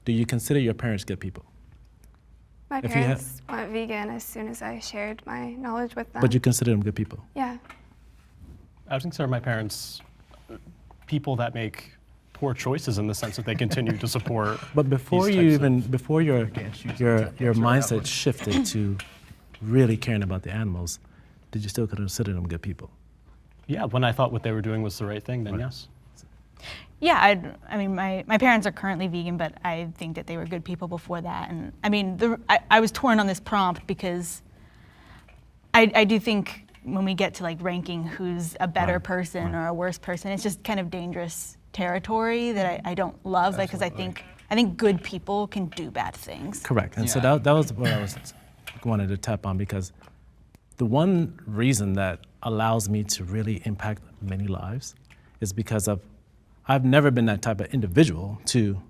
Do you consider your parents good people? My If you have- parents went vegan as soon as I shared my knowledge with them. But you consider them good people? Yeah. I would consider my parents people that make poor choices in the sense that they continue to support. But before these you types even, before your mindset shifted to really caring about the animals, did you still consider them good people? Yeah, when I thought what they were doing was the right thing, then yes. Yeah, I mean, my parents are currently vegan, but I think that they were good people before that. And I mean, I was torn on this prompt because I do think when we get to like ranking who's a better person or a worse person, it's just kind of dangerous territory that I don't love, because I think good people can do bad things. Correct. And so that was what I was wanted to tap on, because the one reason that allows me to really impact many lives is because of I've never been that type of individual to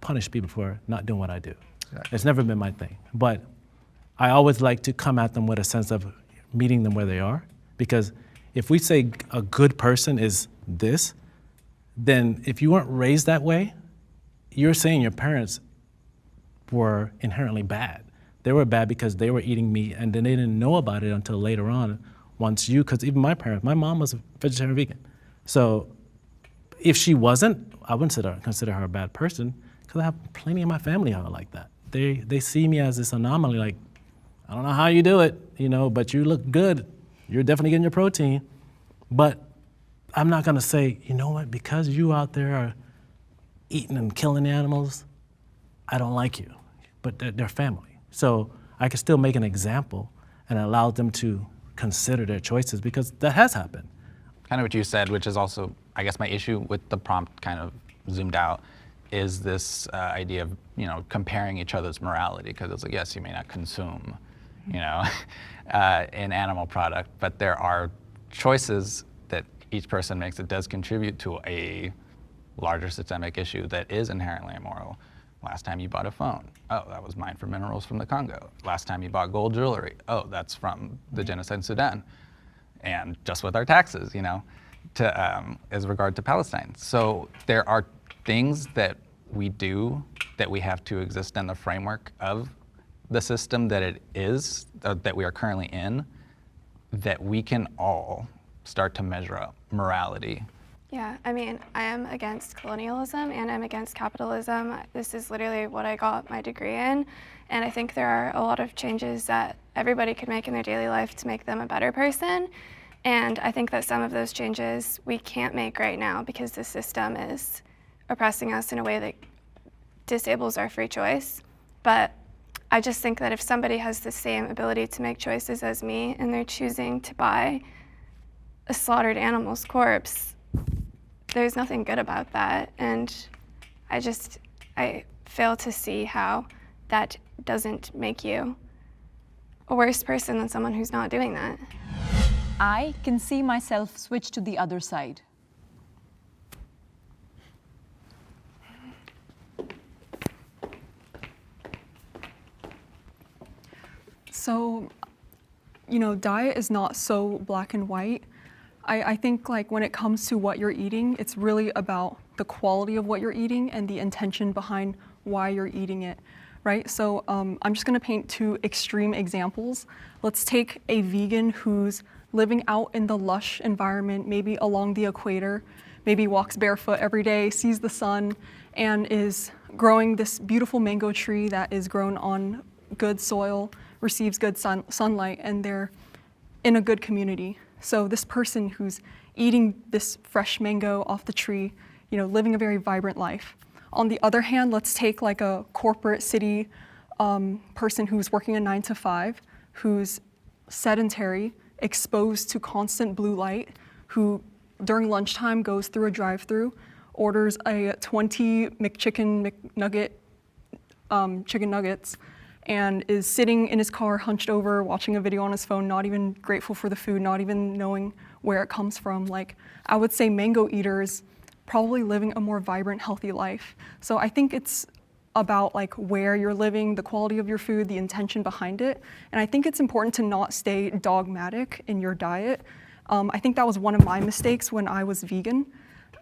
punish people for not doing what I do. Exactly. It's never been my thing. But I always like to come at them with a sense of meeting them where they are. Because if we say a good person is this, then if you weren't raised that way, you're saying your parents were inherently bad. They were bad because they were eating meat and then they didn't know about it until later on, because even my parents, my mom was a vegetarian vegan. So if she wasn't, I wouldn't consider her a bad person, because I have plenty of my family who are like that. They see me as this anomaly, like, I don't know how you do it, but you look good. You're definitely getting your protein. But I'm not gonna say, you know what, because you out there are eating and killing animals, I don't like you. But they're family. So I can still make an example and allow them to consider their choices, because that has happened. Kind of what you said, which is also, I guess my issue with the prompt kind of zoomed out, is this idea of, comparing each other's morality, because it's like, yes, you may not consume, an animal product, but there are choices that each person makes that does contribute to a larger systemic issue that is inherently immoral. Last time you bought a phone, oh, that was mined for minerals from the Congo. Last time you bought gold jewelry, oh, that's from the genocide in Sudan. And just with our taxes, as regard to Palestine. So there are things that we do that we have to exist in the framework of the system that it is, that we are currently in, that we can all start to measure up morality. Yeah, I mean, I am against colonialism and I'm against capitalism. This is literally what I got my degree in, and I think there are a lot of changes that everybody could make in their daily life to make them a better person. And I think that some of those changes we can't make right now because the system is oppressing us in a way that disables our free choice. But I just think that if somebody has the same ability to make choices as me and they're choosing to buy a slaughtered animal's corpse, there's nothing good about that. And I fail to see how that doesn't make you a worse person than someone who's not doing that. I can see myself switch to the other side. So, diet is not so black and white. I think when it comes to what you're eating, it's really about the quality of what you're eating and the intention behind why you're eating it, right? So I'm just gonna paint two extreme examples. Let's take a vegan who's living out in the lush environment, maybe along the equator, maybe walks barefoot every day, sees the sun, and is growing this beautiful mango tree that is grown on good soil, receives good sunlight, and they're in a good community. So this person who's eating this fresh mango off the tree, living a very vibrant life. On the other hand, let's take a corporate city person who's working a 9 to 5, who's sedentary, exposed to constant blue light, who during lunchtime goes through a drive-through, orders a 20 McChicken McNugget chicken nuggets, and is sitting in his car hunched over watching a video on his phone, not even grateful for the food, not even knowing where it comes from. Like, I would say mango eaters probably living a more vibrant, healthy life. So I think it's about like where you're living, the quality of your food, the intention behind it. And I think it's important to not stay dogmatic in your diet. I think that was one of my mistakes when I was vegan,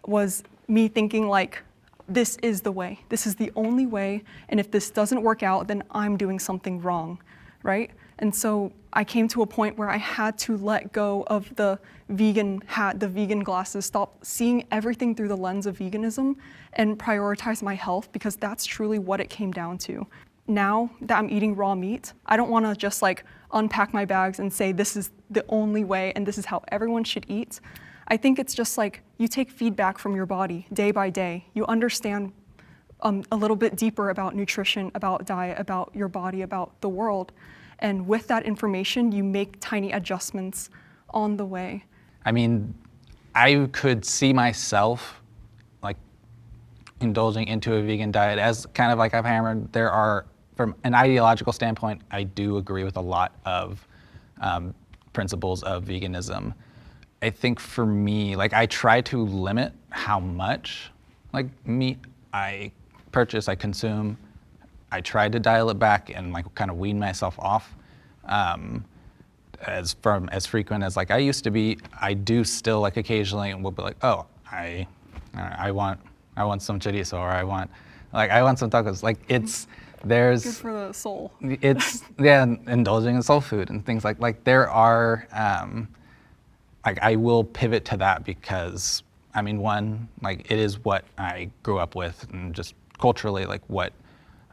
was me thinking like, this is the way, this is the only way, and if this doesn't work out, then I'm doing something wrong, right? And so I came to a point where I had to let go of the vegan hat, the vegan glasses, stop seeing everything through the lens of veganism and prioritize my health, because that's truly what it came down to. Now that I'm eating raw meat, I don't wanna just like unpack my bags and say this is the only way and this is how everyone should eat. I think it's just like you take feedback from your body day by day. You understand a little bit deeper about nutrition, about diet, about your body, about the world. And with that information, you make tiny adjustments on the way. I mean, I could see myself like indulging into a vegan diet, as kind of like I've hammered. There are, from an ideological standpoint, I do agree with a lot of principles of veganism. I think for me, like, I try to limit how much like meat I purchase, I consume. I try to dial it back and like kind of wean myself off. As frequent as like I used to be, I do still like occasionally will be like, oh, I want some chorizo, or I want some tacos. Like, there's Good for the soul. It's indulging in soul food and things like there are like I will pivot to that because I mean, one, like it is what I grew up with, and just culturally like what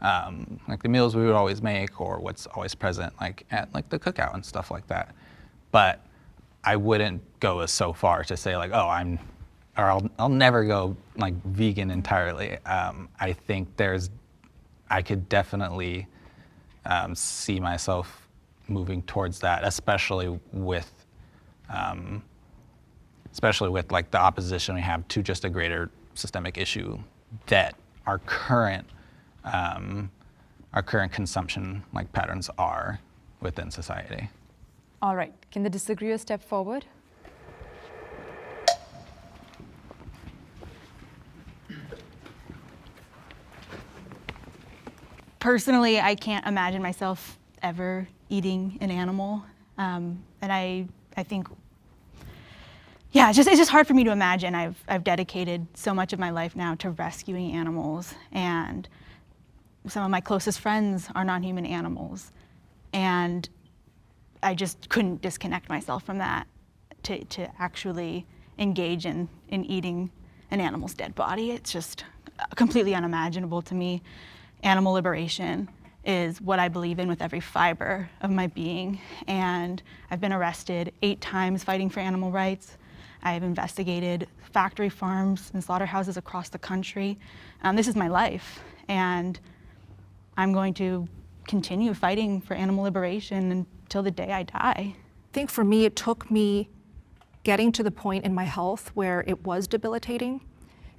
like the meals we would always make, or what's always present like at like the cookout and stuff like that. But I wouldn't go as so far to say like, oh, I'll never go like vegan entirely. I think I could definitely see myself moving towards that, especially with like the opposition we have to just a greater systemic issue that our current consumption like patterns are within society. All right, can the disagreeer step forward? Personally, I can't imagine myself ever eating an animal. And I think, yeah, it's just hard for me to imagine. I've dedicated so much of my life now to rescuing animals, and some of my closest friends are non-human animals. And I just couldn't disconnect myself from that to actually engage in eating an animal's dead body. It's just completely unimaginable to me. Animal liberation is what I believe in with every fiber of my being. And I've been arrested 8 times fighting for animal rights. I have investigated factory farms and slaughterhouses across the country. This is my life, and I'm going to continue fighting for animal liberation until the day I die. I think for me, it took me getting to the point in my health where it was debilitating.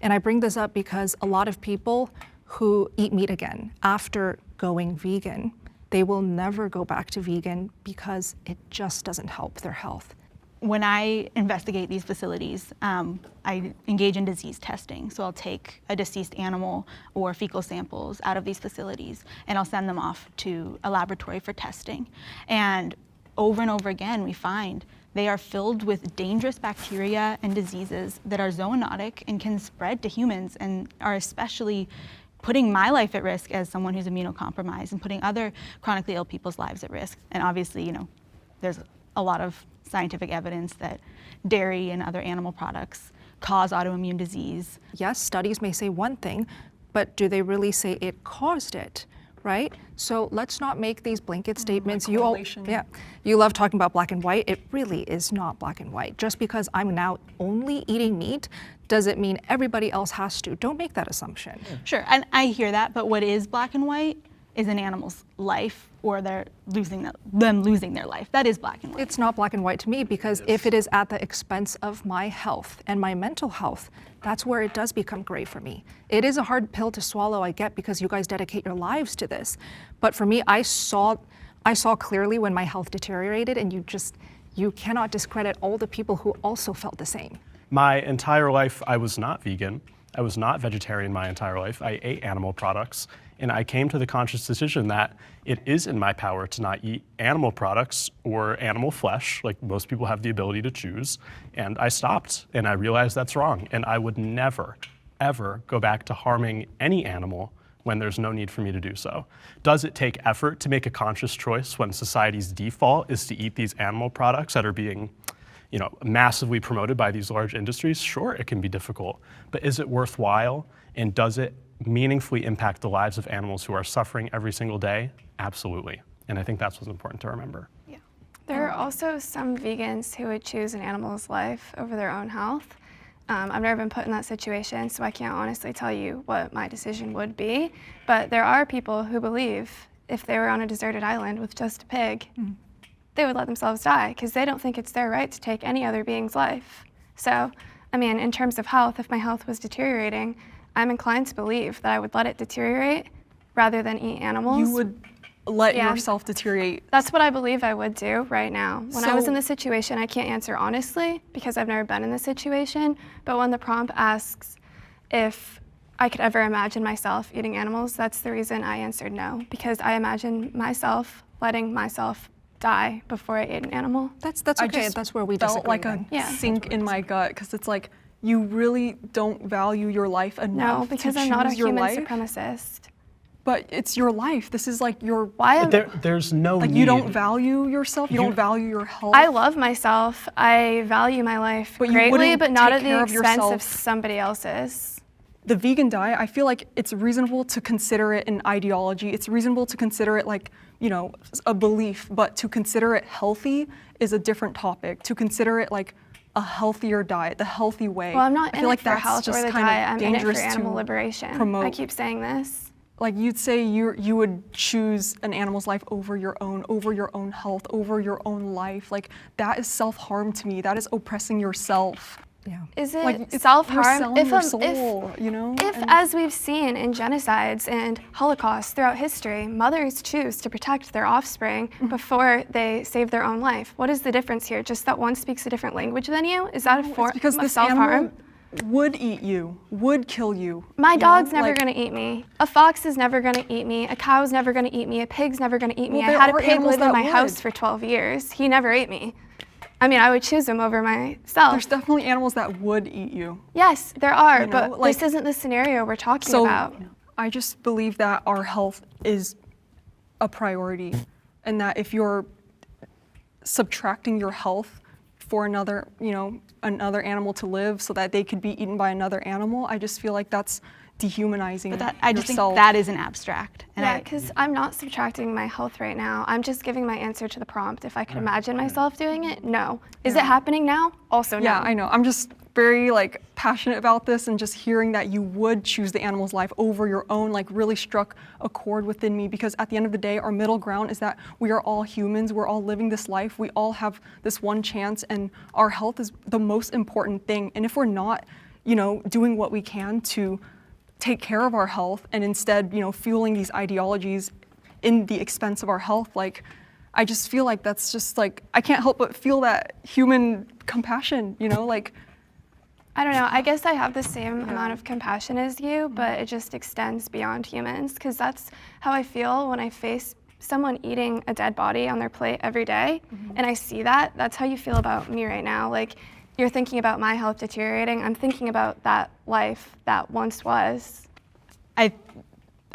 And I bring this up because a lot of people who eat meat again after going vegan, they will never go back to vegan because it just doesn't help their health. When I investigate these facilities, I engage in disease testing. So I'll take a deceased animal or fecal samples out of these facilities, and I'll send them off to a laboratory for testing. And over again, we find they are filled with dangerous bacteria and diseases that are zoonotic and can spread to humans, and are especially putting my life at risk as someone who's immunocompromised, and putting other chronically ill people's lives at risk. And obviously, there's a lot of scientific evidence that dairy and other animal products cause autoimmune disease. Yes, studies may say one thing, but do they really say it caused it, right? So let's not make these blanket statements. You love talking about black and white. It really is not black and white. Just because I'm now only eating meat doesn't mean everybody else has to. Don't make that assumption. Sure, and I hear that, but what is black and white is an animal's life or them losing their life. That is black and white. It's not black and white to me, because if it is at the expense of my health and my mental health, that's where it does become gray for me. It is a hard pill to swallow, I get, because you guys dedicate your lives to this. But for me, I saw clearly when my health deteriorated, and you cannot discredit all the people who also felt the same. My entire life, I was not vegan. I was not vegetarian my entire life. I ate animal products, and I came to the conscious decision that it is in my power to not eat animal products or animal flesh, like most people have the ability to choose, and I stopped, and I realized that's wrong, and I would never, ever go back to harming any animal when there's no need for me to do so. Does it take effort to make a conscious choice when society's default is to eat these animal products that are being massively promoted by these large industries? Sure, it can be difficult, but is it worthwhile? And does it meaningfully impact the lives of animals who are suffering every single day? Absolutely. And I think that's what's important to remember. Yeah. There are also some vegans who would choose an animal's life over their own health. I've never been put in that situation, so I can't honestly tell you what my decision would be. But there are people who believe if they were on a deserted island with just a pig, they would let themselves die because they don't think it's their right to take any other being's life. So, I mean, in terms of health, if my health was deteriorating, I'm inclined to believe that I would let it deteriorate rather than eat animals. You would let yourself deteriorate. That's what I believe I would do right now. When I was in this situation, I can't answer honestly because I've never been in this situation, but when the prompt asks if I could ever imagine myself eating animals, that's the reason I answered no, because I imagine myself letting myself die before I ate an animal. That's okay. That's where we disagree. Felt like a sink in my gut, because it's like you really don't value your life enough. No, because I'm not a human supremacist. But it's your life. This is like your. There's no like need. You don't value yourself. You don't value your health. I love myself. I value my life greatly, but not at the expense of somebody else's. The vegan diet, I feel like it's reasonable to consider it an ideology. It's reasonable to consider it like, a belief, but to consider it healthy is a different topic. To consider it like a healthier diet, the healthy way. Well, I'm not I in feel it like for that's health just or the kind diet. of I'm in it for dangerous animal to liberation. promote. I keep saying this. Like you'd say you would choose an animal's life over your own health, over your own life. Like that is self-harm to me. That is oppressing yourself. Yeah. Is it Like, self-harm? If your soul, If, as we've seen in genocides and Holocausts throughout history, mothers choose to protect their offspring before they save their own life, what is the difference here? Just that one speaks a different language than you? Is that a form of self-harm? Would eat you, would kill you. My dog's never gonna eat me. A fox is never gonna eat me. A cow's never gonna eat me. A pig's never gonna eat me. I had a pig live in my house for 12 years. He never ate me. I mean, I would choose him over myself. There's definitely animals that would eat you. Yes, there are, but this isn't the scenario we're talking about. I just believe that our health is a priority, and that if you're subtracting your health for another animal to live so that they could be eaten by another animal, I just feel like that's dehumanizing yourself. I just think that is an abstract. Yeah, because I'm not subtracting my health right now. I'm just giving my answer to the prompt. If I could imagine myself doing it, no. Is it happening now? Also no. Yeah, I know. I'm just very passionate about this, and just hearing that you would choose the animal's life over your own really struck a chord within me, because at the end of the day, our middle ground is that we are all humans. We're all living this life. We all have this one chance, and our health is the most important thing. And if we're not, doing what we can to take care of our health, and instead, fueling these ideologies in the expense of our health, I just feel like that's just I can't help but feel that human compassion, I don't know. I guess I have the same amount of compassion as you, but it just extends beyond humans, because that's how I feel when I face someone eating a dead body on their plate every day, and I see that. That's how you feel about me right now. You're thinking about my health deteriorating. I'm thinking about that life that once was. I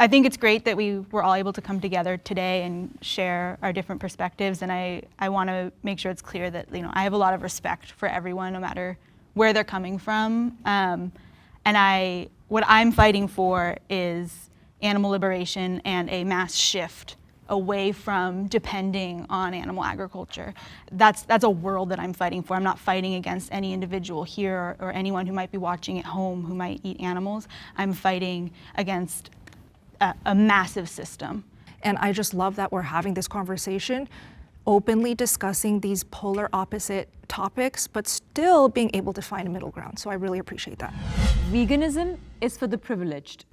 think it's great that we were all able to come together today and share our different perspectives, and I want to make sure it's clear that I have a lot of respect for everyone, no matter where they're coming from. And what I'm fighting for is animal liberation and a mass shift away from depending on animal agriculture. That's a world that I'm fighting for. I'm not fighting against any individual here or anyone who might be watching at home who might eat animals. I'm fighting against a massive system. And I just love that we're having this conversation, openly discussing these polar opposite topics, but still being able to find a middle ground. So I really appreciate that. Veganism is for the privileged.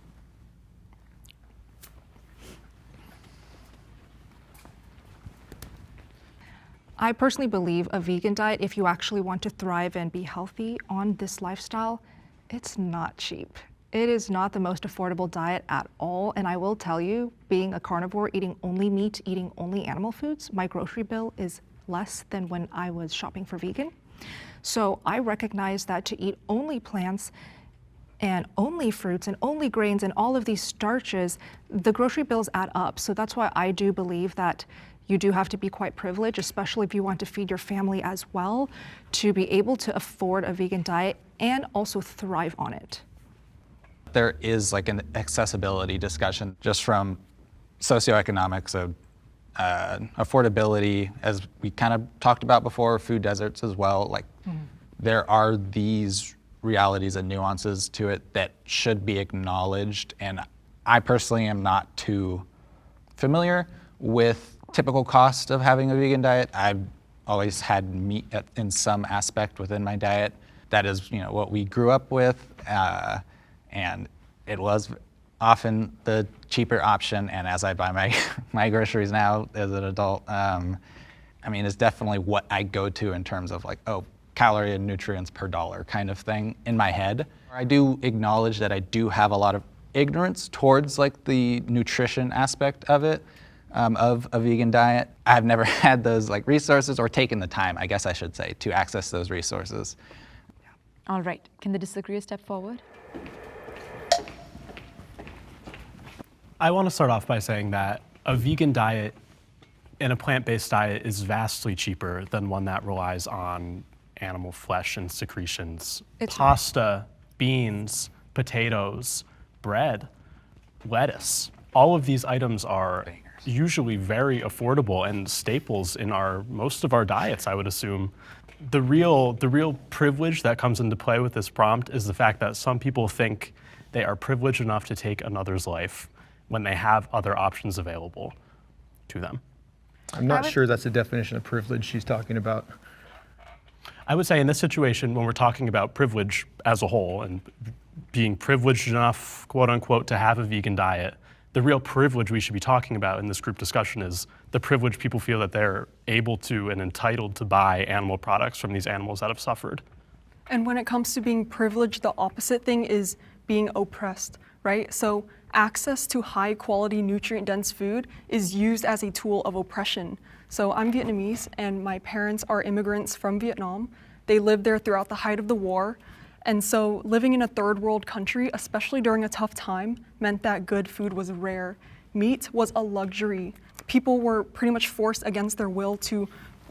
I personally believe a vegan diet, if you actually want to thrive and be healthy on this lifestyle, it's not cheap. It is not the most affordable diet at all. And I will tell you, being a carnivore, eating only meat, eating only animal foods, my grocery bill is less than when I was shopping for vegan. So I recognize that to eat only plants and only fruits and only grains and all of these starches, the grocery bills add up. So that's why I do believe that you do have to be quite privileged, especially if you want to feed your family as well, to be able to afford a vegan diet and also thrive on it. There is like an accessibility discussion just from socioeconomics, so affordability, as we kind of talked about before, food deserts as well. Like there are these realities and nuances to it that should be acknowledged. And I personally am not too familiar with typical cost of having a vegan diet. I've always had meat in some aspect within my diet. That is, you know, what we grew up with, and it was often the cheaper option. And as I buy my groceries now as an adult, I mean, it's definitely what I go to in terms of like, oh, calorie and nutrients per dollar kind of thing in my head. I do acknowledge that I do have a lot of ignorance towards like the nutrition aspect of it. Of a vegan diet. I've never had those like resources or taken the time, I guess I should say, to access those resources. All right, can the disagreeer step forward? I want to start off by saying that a vegan diet and a plant-based diet is vastly cheaper than one that relies on animal flesh and secretions. Pasta, beans, potatoes, bread, lettuce. All of these items are usually very affordable and staples in most of our diets, I would assume. The real privilege that comes into play with this prompt is the fact that some people think they are privileged enough to take another's life when they have other options available to them. I'm not sure that's the definition of privilege she's talking about. I would say in this situation, when we're talking about privilege as a whole and being privileged enough, quote unquote, to have a vegan diet, the real privilege we should be talking about in this group discussion is the privilege people feel that they're able to and entitled to buy animal products from these animals that have suffered. And when it comes to being privileged, the opposite thing is being oppressed, right? So access to high quality nutrient-dense food is used as a tool of oppression. So I'm Vietnamese and my parents are immigrants from Vietnam. They lived there throughout the height of the war. And so living in a third world country, especially during a tough time, meant that good food was rare. Meat was a luxury. People were pretty much forced against their will to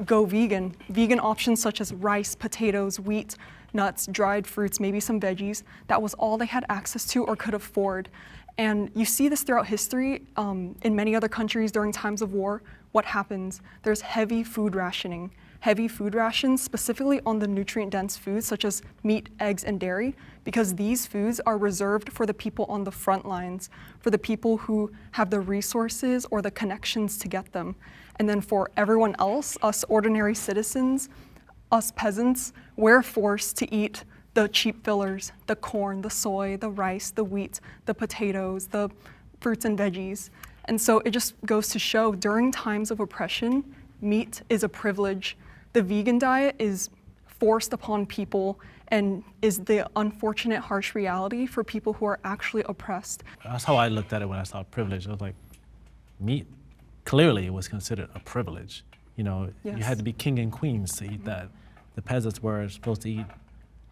go vegan. Vegan options such as rice, potatoes, wheat, nuts, dried fruits, maybe some veggies, that was all they had access to or could afford. And you see this throughout history. In many other countries during times of war, what happens? There's heavy food rationing. Heavy food rations, specifically on the nutrient-dense foods such as meat, eggs, and dairy, because these foods are reserved for the people on the front lines, for the people who have the resources or the connections to get them. And then for everyone else, us ordinary citizens, us peasants, we're forced to eat the cheap fillers, the corn, the soy, the rice, the wheat, the potatoes, the fruits and veggies. And so it just goes to show during times of oppression, meat is a privilege. The vegan diet is forced upon people and is the unfortunate, harsh reality for people who are actually oppressed. That's how I looked at it when I saw privilege. I was like, meat clearly was considered a privilege. You know, Yes. you had to be king and queens to eat that. The peasants were supposed to eat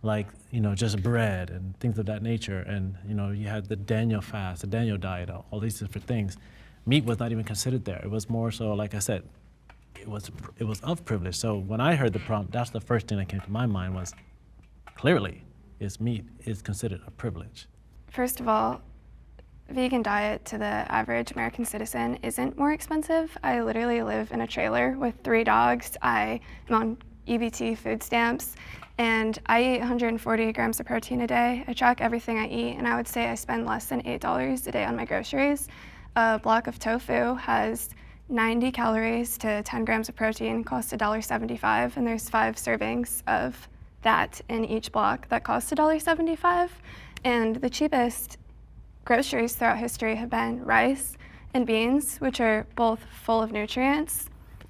like, you know, just bread and things of that nature. And, you know, you had the Daniel fast, the Daniel diet, all these different things. Meat was not even considered there. It was more so, like I said, it was of privilege. So when I heard the prompt, that's the first thing that came to my mind was, clearly, meat is considered a privilege. First of all, vegan diet to the average American citizen isn't more expensive. I literally live in a trailer with 3 dogs. I am on EBT food stamps, and I eat 140 grams of protein a day. I track everything I eat, and I would say I spend less than $8 a day on my groceries. a block of tofu has 90 calories to 10 grams of protein, costs $1.75, and there's 5 servings of that in each block that costs $1.75. And the cheapest groceries throughout history have been rice and beans, which are both full of nutrients,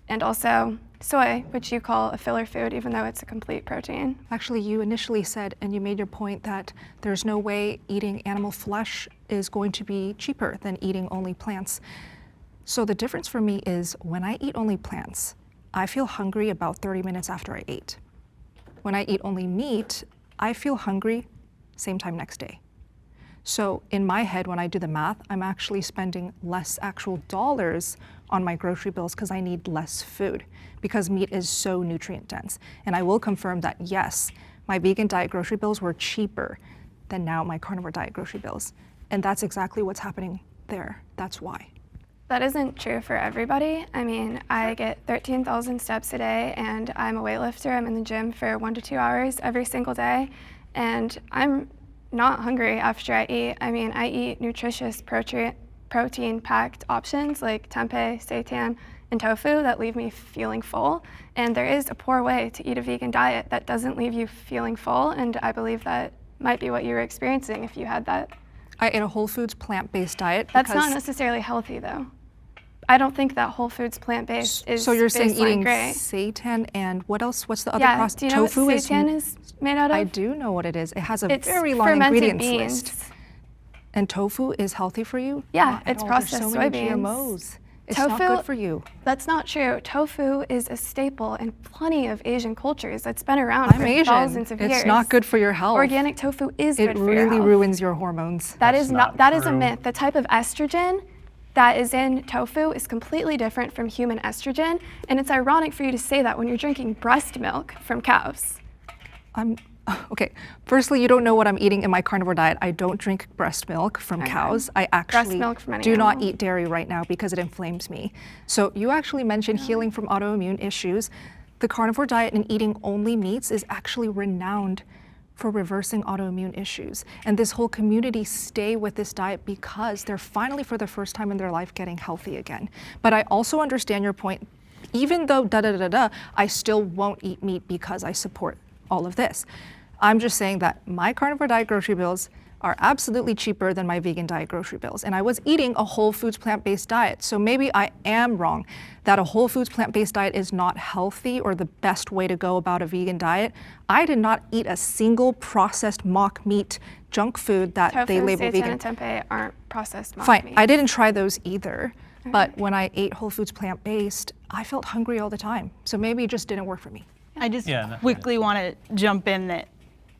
and also soy, which you call a filler food, even though it's a complete protein. Actually, you initially said, and you made your point, that there's no way eating animal flesh is going to be cheaper than eating only plants. So the difference for me is when I eat only plants, I feel hungry about 30 minutes after I ate. When I eat only meat, I feel hungry same time next day. So in my head, when I do the math, I'm actually spending less actual dollars on my grocery bills because I need less food, because meat is so nutrient dense. And I will confirm that yes, my vegan diet grocery bills were cheaper than now my carnivore diet grocery bills. And that's exactly what's happening there. That's why. That isn't true for everybody. I mean, I get 13,000 steps a day, and I'm a weightlifter. I'm in the gym for 1 to 2 hours every single day, and I'm not hungry after I eat. I mean, I eat nutritious protein-packed options like tempeh, seitan, and tofu that leave me feeling full. And there is a poor way to eat a vegan diet that doesn't leave you feeling full, and I believe that might be what you were experiencing if you had that. I ate a whole foods plant-based diet. That's not necessarily healthy, though. I don't think that whole foods plant-based is So you're saying eating great. seitan and what else? What's the other Yeah, process? do you know Tofu what seitan is made out of? I do know what it is. It has a It's very long fermented ingredients beans. list. And tofu is healthy for you? Yeah, Not at it's all. processed There's so many soybeans. GMOs. It's not good for you. That's not true. Tofu is a staple in plenty of Asian cultures that's been around I'm for Asian. thousands of years. It's not good for your health. Organic tofu is It good for your really health. ruins your hormones. That is not that is a true. myth. The type of estrogen that is in tofu is completely different from human estrogen, and it's ironic for you to say that when you're drinking breast milk from cows. Okay, firstly, you don't know what I'm eating in my carnivore diet. I don't drink breast milk from cows. I actually milk from any do not animal. eat dairy right now because it inflames me. So you actually mentioned healing from autoimmune issues. The carnivore diet and eating only meats is actually renowned for reversing autoimmune issues. And this whole community stay with this diet because they're finally, for the first time in their life, getting healthy again. But I also understand your point. Even though I still won't eat meat because I support all of this. I'm just saying that my carnivore diet grocery bills are absolutely cheaper than my vegan diet grocery bills. And I was eating a whole foods plant-based diet. So maybe I am wrong that a whole foods plant-based diet is not healthy or the best way to go about a vegan diet. I did not eat a single processed mock meat junk food that Tofu, they label seitan, vegan. and tempeh aren't processed mock Fine, meat. I didn't try those either. But when I ate whole foods plant-based, I felt hungry all the time. So maybe it just didn't work for me. I just Yeah, no, quickly want to jump in that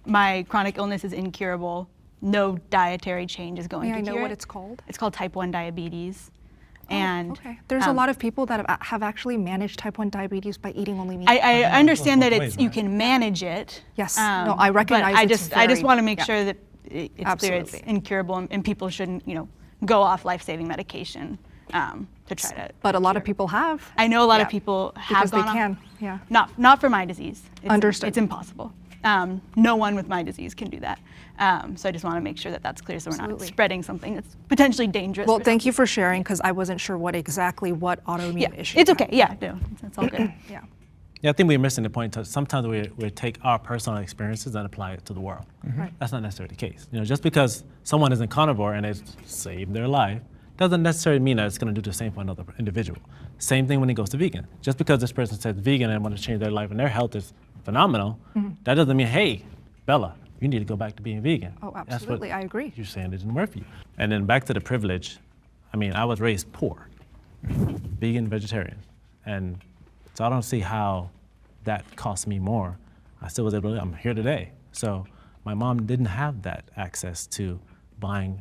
my chronic illness is incurable. No dietary change is going May to I know cure what it. it's called? It's called type 1 diabetes. And Okay. There's a lot of people that have actually managed type 1 diabetes by eating only meat. I understand that both it's ways, you right? can manage it. Yes. No, I recognize But I it's just very- want to make yeah. sure that it's clear it's Absolutely. incurable and people shouldn't go off life-saving medication to try to. But a lot of people have. I know a lot of Yeah, people have because they gone off. can. Yeah. Not for my disease. Understood. It's impossible. No one with my disease can do that. So I just want to make sure that that's clear so we're Absolutely. not spreading something that's potentially dangerous. Well, for thank you for sharing because I wasn't sure what autoimmune yeah, issues. it's you okay. have. Yeah, no, it's all good. Yeah. Yeah, I think we're missing the point. Sometimes we take our personal experiences and apply it to the world. Right. That's not necessarily the case. Just because someone isn't carnivore and it's saved their life doesn't necessarily mean that it's going to do the same for another individual. Same thing when it goes to vegan. Just because this person says vegan and want to change their life and their health is phenomenal, that doesn't mean, hey, Bella, you need to go back to being vegan. Oh, That's what absolutely. I agree. You're saying it didn't work for you. And then back to the privilege. I mean, I was raised poor, vegan, vegetarian. And so I don't see how that cost me more. I still was able to, I'm here today. So my mom didn't have that access to buying,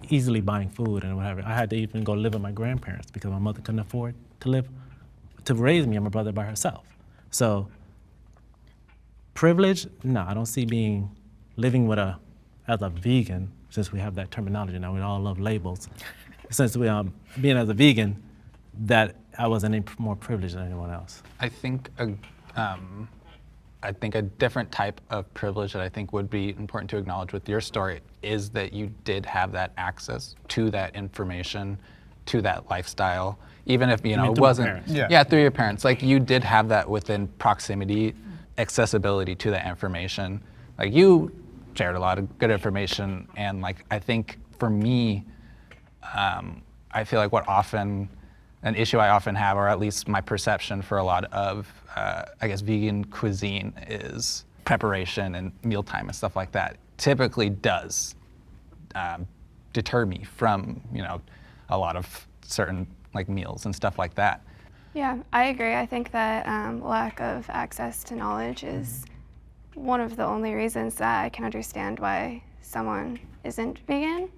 easily buying food and whatever. I had to even go live with my grandparents because my mother couldn't afford to raise me and my brother by herself. So privilege, no, I don't see living as a vegan, since we have that terminology now, we all love labels. Since being as a vegan, that I was any more privileged than anyone else. I think a different type of privilege that I think would be important to acknowledge with your story is that you did have that access to that information to that lifestyle, even if mean it through the wasn't. parents? Yeah. Through your parents. Like you did have that within proximity, accessibility to that information. Like you shared a lot of good information, and like I think for me, I feel like an issue I often have, or at least my perception for a lot of, I guess, vegan cuisine is preparation and mealtime and stuff like that. Typically does deter me from, a lot of certain like meals and stuff like that. Yeah, I agree. I think that lack of access to knowledge is one of the only reasons that I can understand why someone isn't vegan.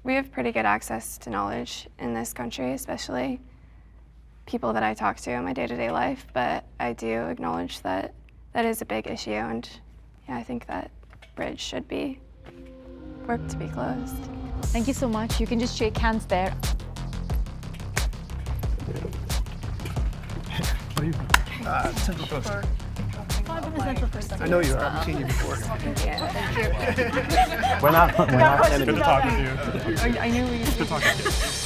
We have pretty good access to knowledge in this country, especially people that I talk to in my day-to-day life, but I do acknowledge that that is a big issue, and yeah, I think that bridge should be worked to be closed. Thank you so much. You can just shake hands there. Central Coast. I know you are. I've seen you before. We're not Good to talk with you. I knew we. Good talking to you.